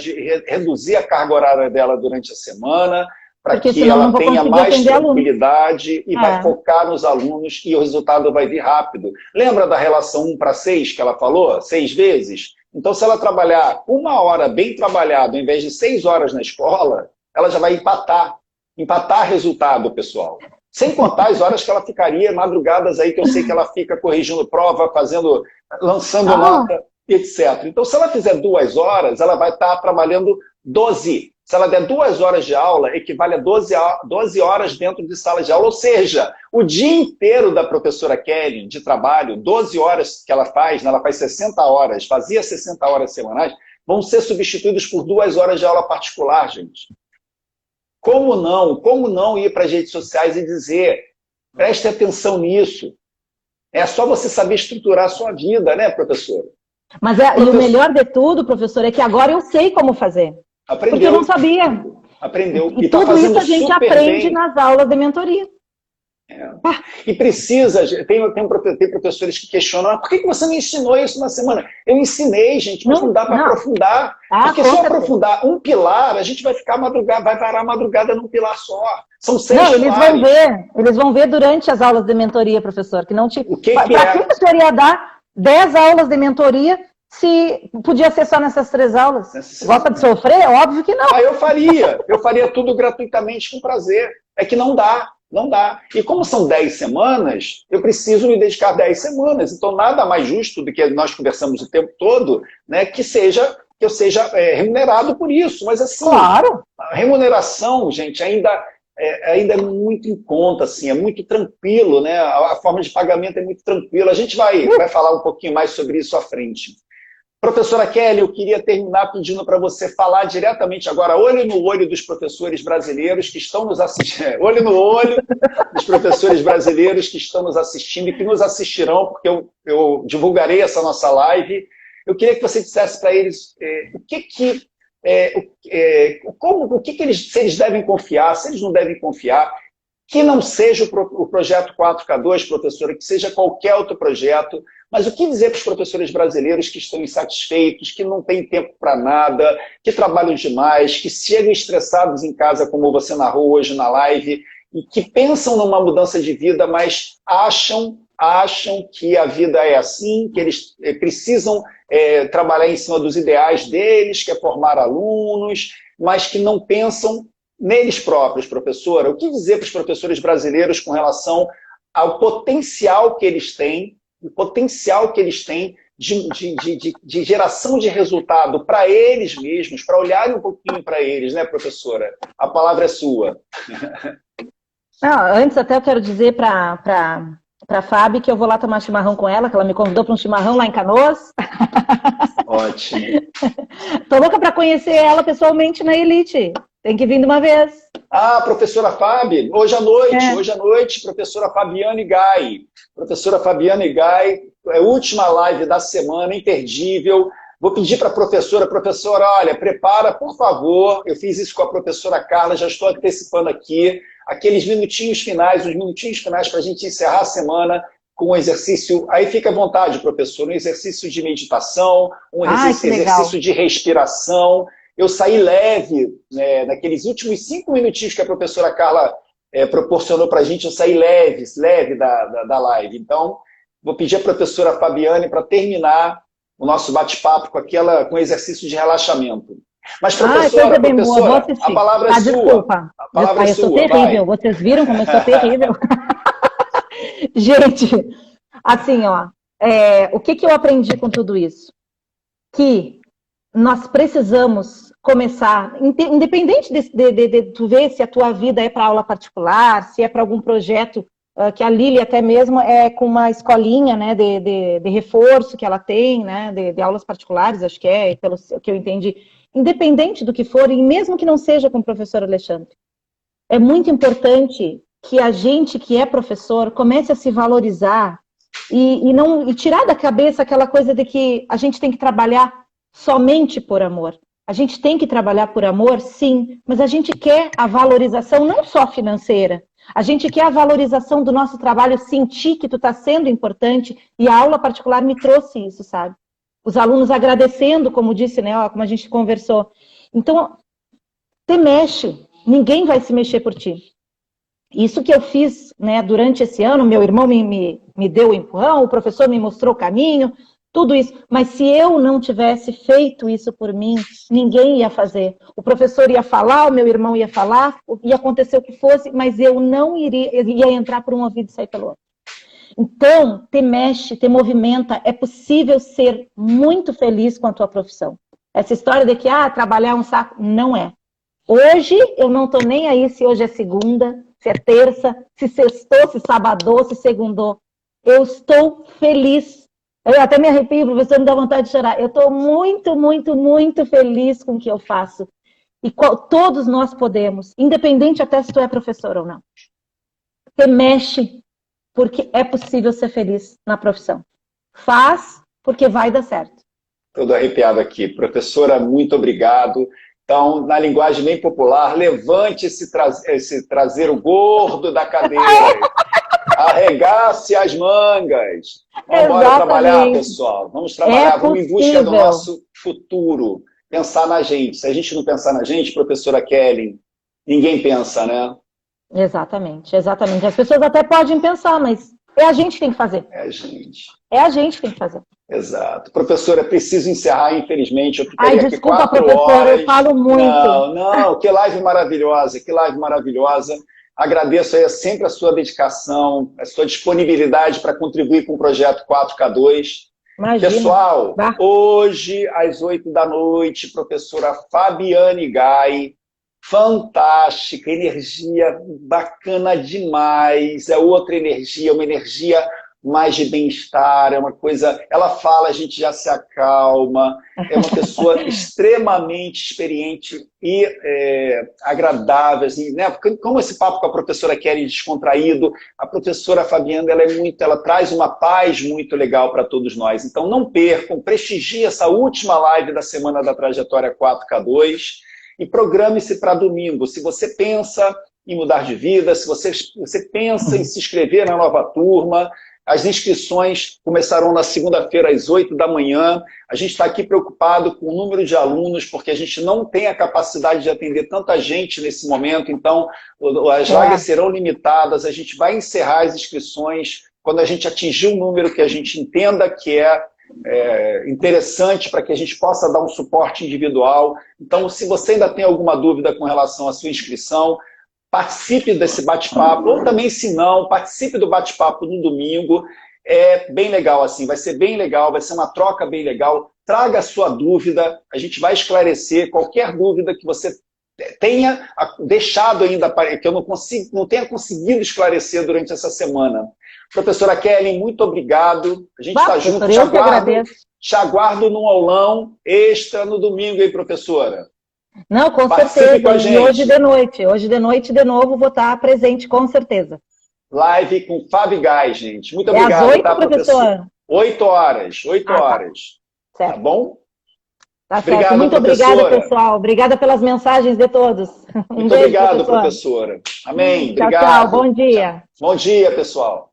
reduzir a carga horária dela durante a semana, para que ela tenha mais tranquilidade e vai focar nos alunos e o resultado vai vir rápido. Lembra da relação 1:6 que ela falou? 6 vezes? Então, se ela trabalhar 1 hora bem trabalhado, ao invés de 6 horas na escola, ela já vai empatar resultado, pessoal. Sem contar as horas que ela ficaria, madrugadas aí, que eu sei que ela fica corrigindo prova, lançando nota, etc. Então, se ela fizer 2 horas, ela vai estar trabalhando 12. Se ela der 2 horas de aula, equivale a 12 horas dentro de sala de aula. Ou seja, o dia inteiro da professora Kelly de trabalho, 12 horas que ela faz, né, ela faz 60 horas, fazia 60 horas semanais, vão ser substituídos por 2 horas de aula particular, gente. Como não ir para as redes sociais e dizer, preste atenção nisso. É só você saber estruturar a sua vida, né, professora? Mas e o melhor de tudo, professor, é que agora eu sei como fazer. Aprendeu. Porque eu não sabia. Aprendeu. E tudo isso a gente aprende nas aulas de mentoria. E tem professores que questionam, por que você não ensinou isso na semana? Eu ensinei, gente, mas não dá para aprofundar. Porque se eu aprofundar um pilar, a gente vai parar a madrugada num pilar só. São 6 pilares. Eles vão ver durante as aulas de mentoria, professor, que não te... Para que você iria dar 10 aulas de mentoria se podia ser só nessas 3 aulas? Gosta de sofrer? Óbvio que não. Eu faria tudo gratuitamente com prazer. É que não dá. E como são 10 semanas, eu preciso me dedicar 10 semanas. Então, nada mais justo do que nós conversamos o tempo todo, né, que eu seja remunerado por isso. Mas assim, claro, a remuneração, gente, ainda é muito em conta, assim, é muito tranquilo, né? A forma de pagamento é muito tranquila. A gente vai falar um pouquinho mais sobre isso à frente. Professora Kelly, eu queria terminar pedindo para você falar diretamente agora, olho no olho dos professores brasileiros que estão nos assistindo, olho no olho dos professores brasileiros que estão nos assistindo e que nos assistirão, porque eu divulgarei essa nossa live. Eu queria que você dissesse para eles se eles devem confiar, se eles não devem confiar, que não seja o projeto 4K2, professora, que seja qualquer outro projeto. Mas o que dizer para os professores brasileiros que estão insatisfeitos, que não têm tempo para nada, que trabalham demais, que chegam estressados em casa, como você narrou hoje na live, e que pensam numa mudança de vida, mas acham que a vida é assim, que eles precisam trabalhar em cima dos ideais deles, que é formar alunos, mas que não pensam neles próprios, professora? O que dizer para os professores brasileiros com relação ao potencial que eles têm, de geração de resultado para eles mesmos, para olharem um pouquinho para eles, né, professora? A palavra é sua. Antes até eu quero dizer para a Fábio que eu vou lá tomar chimarrão com ela, que ela me convidou para um chimarrão lá em Canoas. Ótimo. Tô louca para conhecer ela pessoalmente na Elite. Tem que vir de uma vez. Ah, professora Fábio, hoje à noite, professora Fabiane Gai. Professora Fabiane Gai, é a última live da semana, imperdível. Vou pedir para a professora, olha, prepara, por favor, eu fiz isso com a professora Carla, já estou antecipando aqui, aqueles minutinhos finais, os minutinhos finais para a gente encerrar a semana com um exercício, aí fica à vontade, professor, um exercício de meditação, um exercício de respiração. Eu saí leve, né, naqueles últimos 5 minutinhos que a professora Carla proporcionou para a gente, eu saí leve da live. Então, vou pedir à professora Fabiane para terminar o nosso bate-papo com exercício de relaxamento. Mas, professora, a palavra é sua. Desculpa. A palavra é eu sou sua, terrível. vai. Vocês viram como eu sou terrível? Gente, assim, ó, o que eu aprendi com tudo isso? Que nós precisamos começar, independente de tu ver se a tua vida é para aula particular, se é para algum projeto, que a Lili até mesmo é com uma escolinha, né, de reforço que ela tem, né, de aulas particulares, acho que pelo que eu entendi, independente do que for, e mesmo que não seja com o professor Alexandre, é muito importante que a gente que é professor comece a se valorizar e tirar da cabeça aquela coisa de que a gente tem que trabalhar somente por amor. A gente tem que trabalhar por amor, sim, mas a gente quer a valorização não só financeira, a gente quer a valorização do nosso trabalho, sentir que tu está sendo importante, e a aula particular me trouxe isso, sabe? Os alunos agradecendo, como disse, né, como a gente conversou. Então, te mexe, ninguém vai se mexer por ti. Isso que eu fiz, né, durante esse ano, meu irmão me deu o empurrão, o professor me mostrou o caminho, tudo isso. Mas se eu não tivesse feito isso por mim, ninguém ia fazer. O professor ia falar, o meu irmão ia falar, ia acontecer o que fosse, mas eu não ia entrar por um ouvido e sair pelo outro. Então, te mexe, te movimenta, é possível ser muito feliz com a tua profissão. Essa história de que, trabalhar é um saco, não é. Hoje, eu não estou nem aí se hoje é segunda, se é terça, se sextou, se sabadou, se segundou. Eu estou feliz. Eu até me arrepio, o professor me dá vontade de chorar. Eu estou muito, muito, muito feliz com o que eu faço. E todos nós podemos, independente até se tu é professor ou não. Te mexe, porque é possível ser feliz na profissão. Faz, porque vai dar certo. Todo arrepiado aqui. Professora, muito obrigado. Então, na linguagem bem popular, levante esse traseiro gordo da cadeira. Arregace as mangas. Vamos embora trabalhar, pessoal. Vamos trabalhar, vamos em busca do nosso futuro. Pensar na gente. Se a gente não pensar na gente, professora Kelly, ninguém pensa, né? Exatamente, exatamente. As pessoas até podem pensar, mas é a gente que tem que fazer. É a gente. É a gente que tem que fazer. Exato. Professora, preciso encerrar, infelizmente. Eu ficaria desculpa, aqui 4 professora, horas. Eu falo muito. Não, que live maravilhosa, que live maravilhosa. Agradeço aí sempre a sua dedicação, a sua disponibilidade para contribuir com o projeto 4K2. Imagina. Pessoal, hoje, às 8 da noite, professora Fabiane Gai, fantástica, energia bacana demais, é outra energia, uma energia mais de bem-estar, é uma coisa, ela fala, a gente já se acalma, é uma pessoa extremamente experiente e agradável, assim, né? Como esse papo com a professora Kelly descontraído, a professora Fabiana, ela traz uma paz muito legal para todos nós, então não percam, prestigie essa última live da Semana da Trajetória 4K2 e programe-se para domingo. Se você pensa em mudar de vida, se você pensa em se inscrever na nova turma, as inscrições começarão na segunda-feira às 8 da manhã. A gente está aqui preocupado com o número de alunos, porque a gente não tem a capacidade de atender tanta gente nesse momento, então as vagas serão limitadas, a gente vai encerrar as inscrições quando a gente atingir um número que a gente entenda que é interessante para que a gente possa dar um suporte individual. Então, se você ainda tem alguma dúvida com relação à sua inscrição, participe desse bate-papo, ou também, se não, participe do bate-papo no domingo. É bem legal, assim, vai ser bem legal, vai ser uma troca bem legal. Traga a sua dúvida, a gente vai esclarecer qualquer dúvida que você tenha deixado ainda, que eu não tenha conseguido esclarecer durante essa semana. Professora Kelly, muito obrigado. A gente está junto. Te aguardo num aulão extra no domingo, hein, professora? Não, com Participe com a certeza. E hoje de noite, de novo, vou estar presente, com certeza. Live com Fábio Gás, gente. Muito É obrigado, às 8, tá, professor? 8 horas, 8 Ah, tá. horas. Tá Certo. bom? Tá Obrigado, certo. Muito professora. obrigada, pessoal. Obrigada pelas mensagens de todos. Um Muito beijo, obrigado, professor. professora. Amém. Tchau, tchau. Obrigado. Bom dia. Bom dia, pessoal.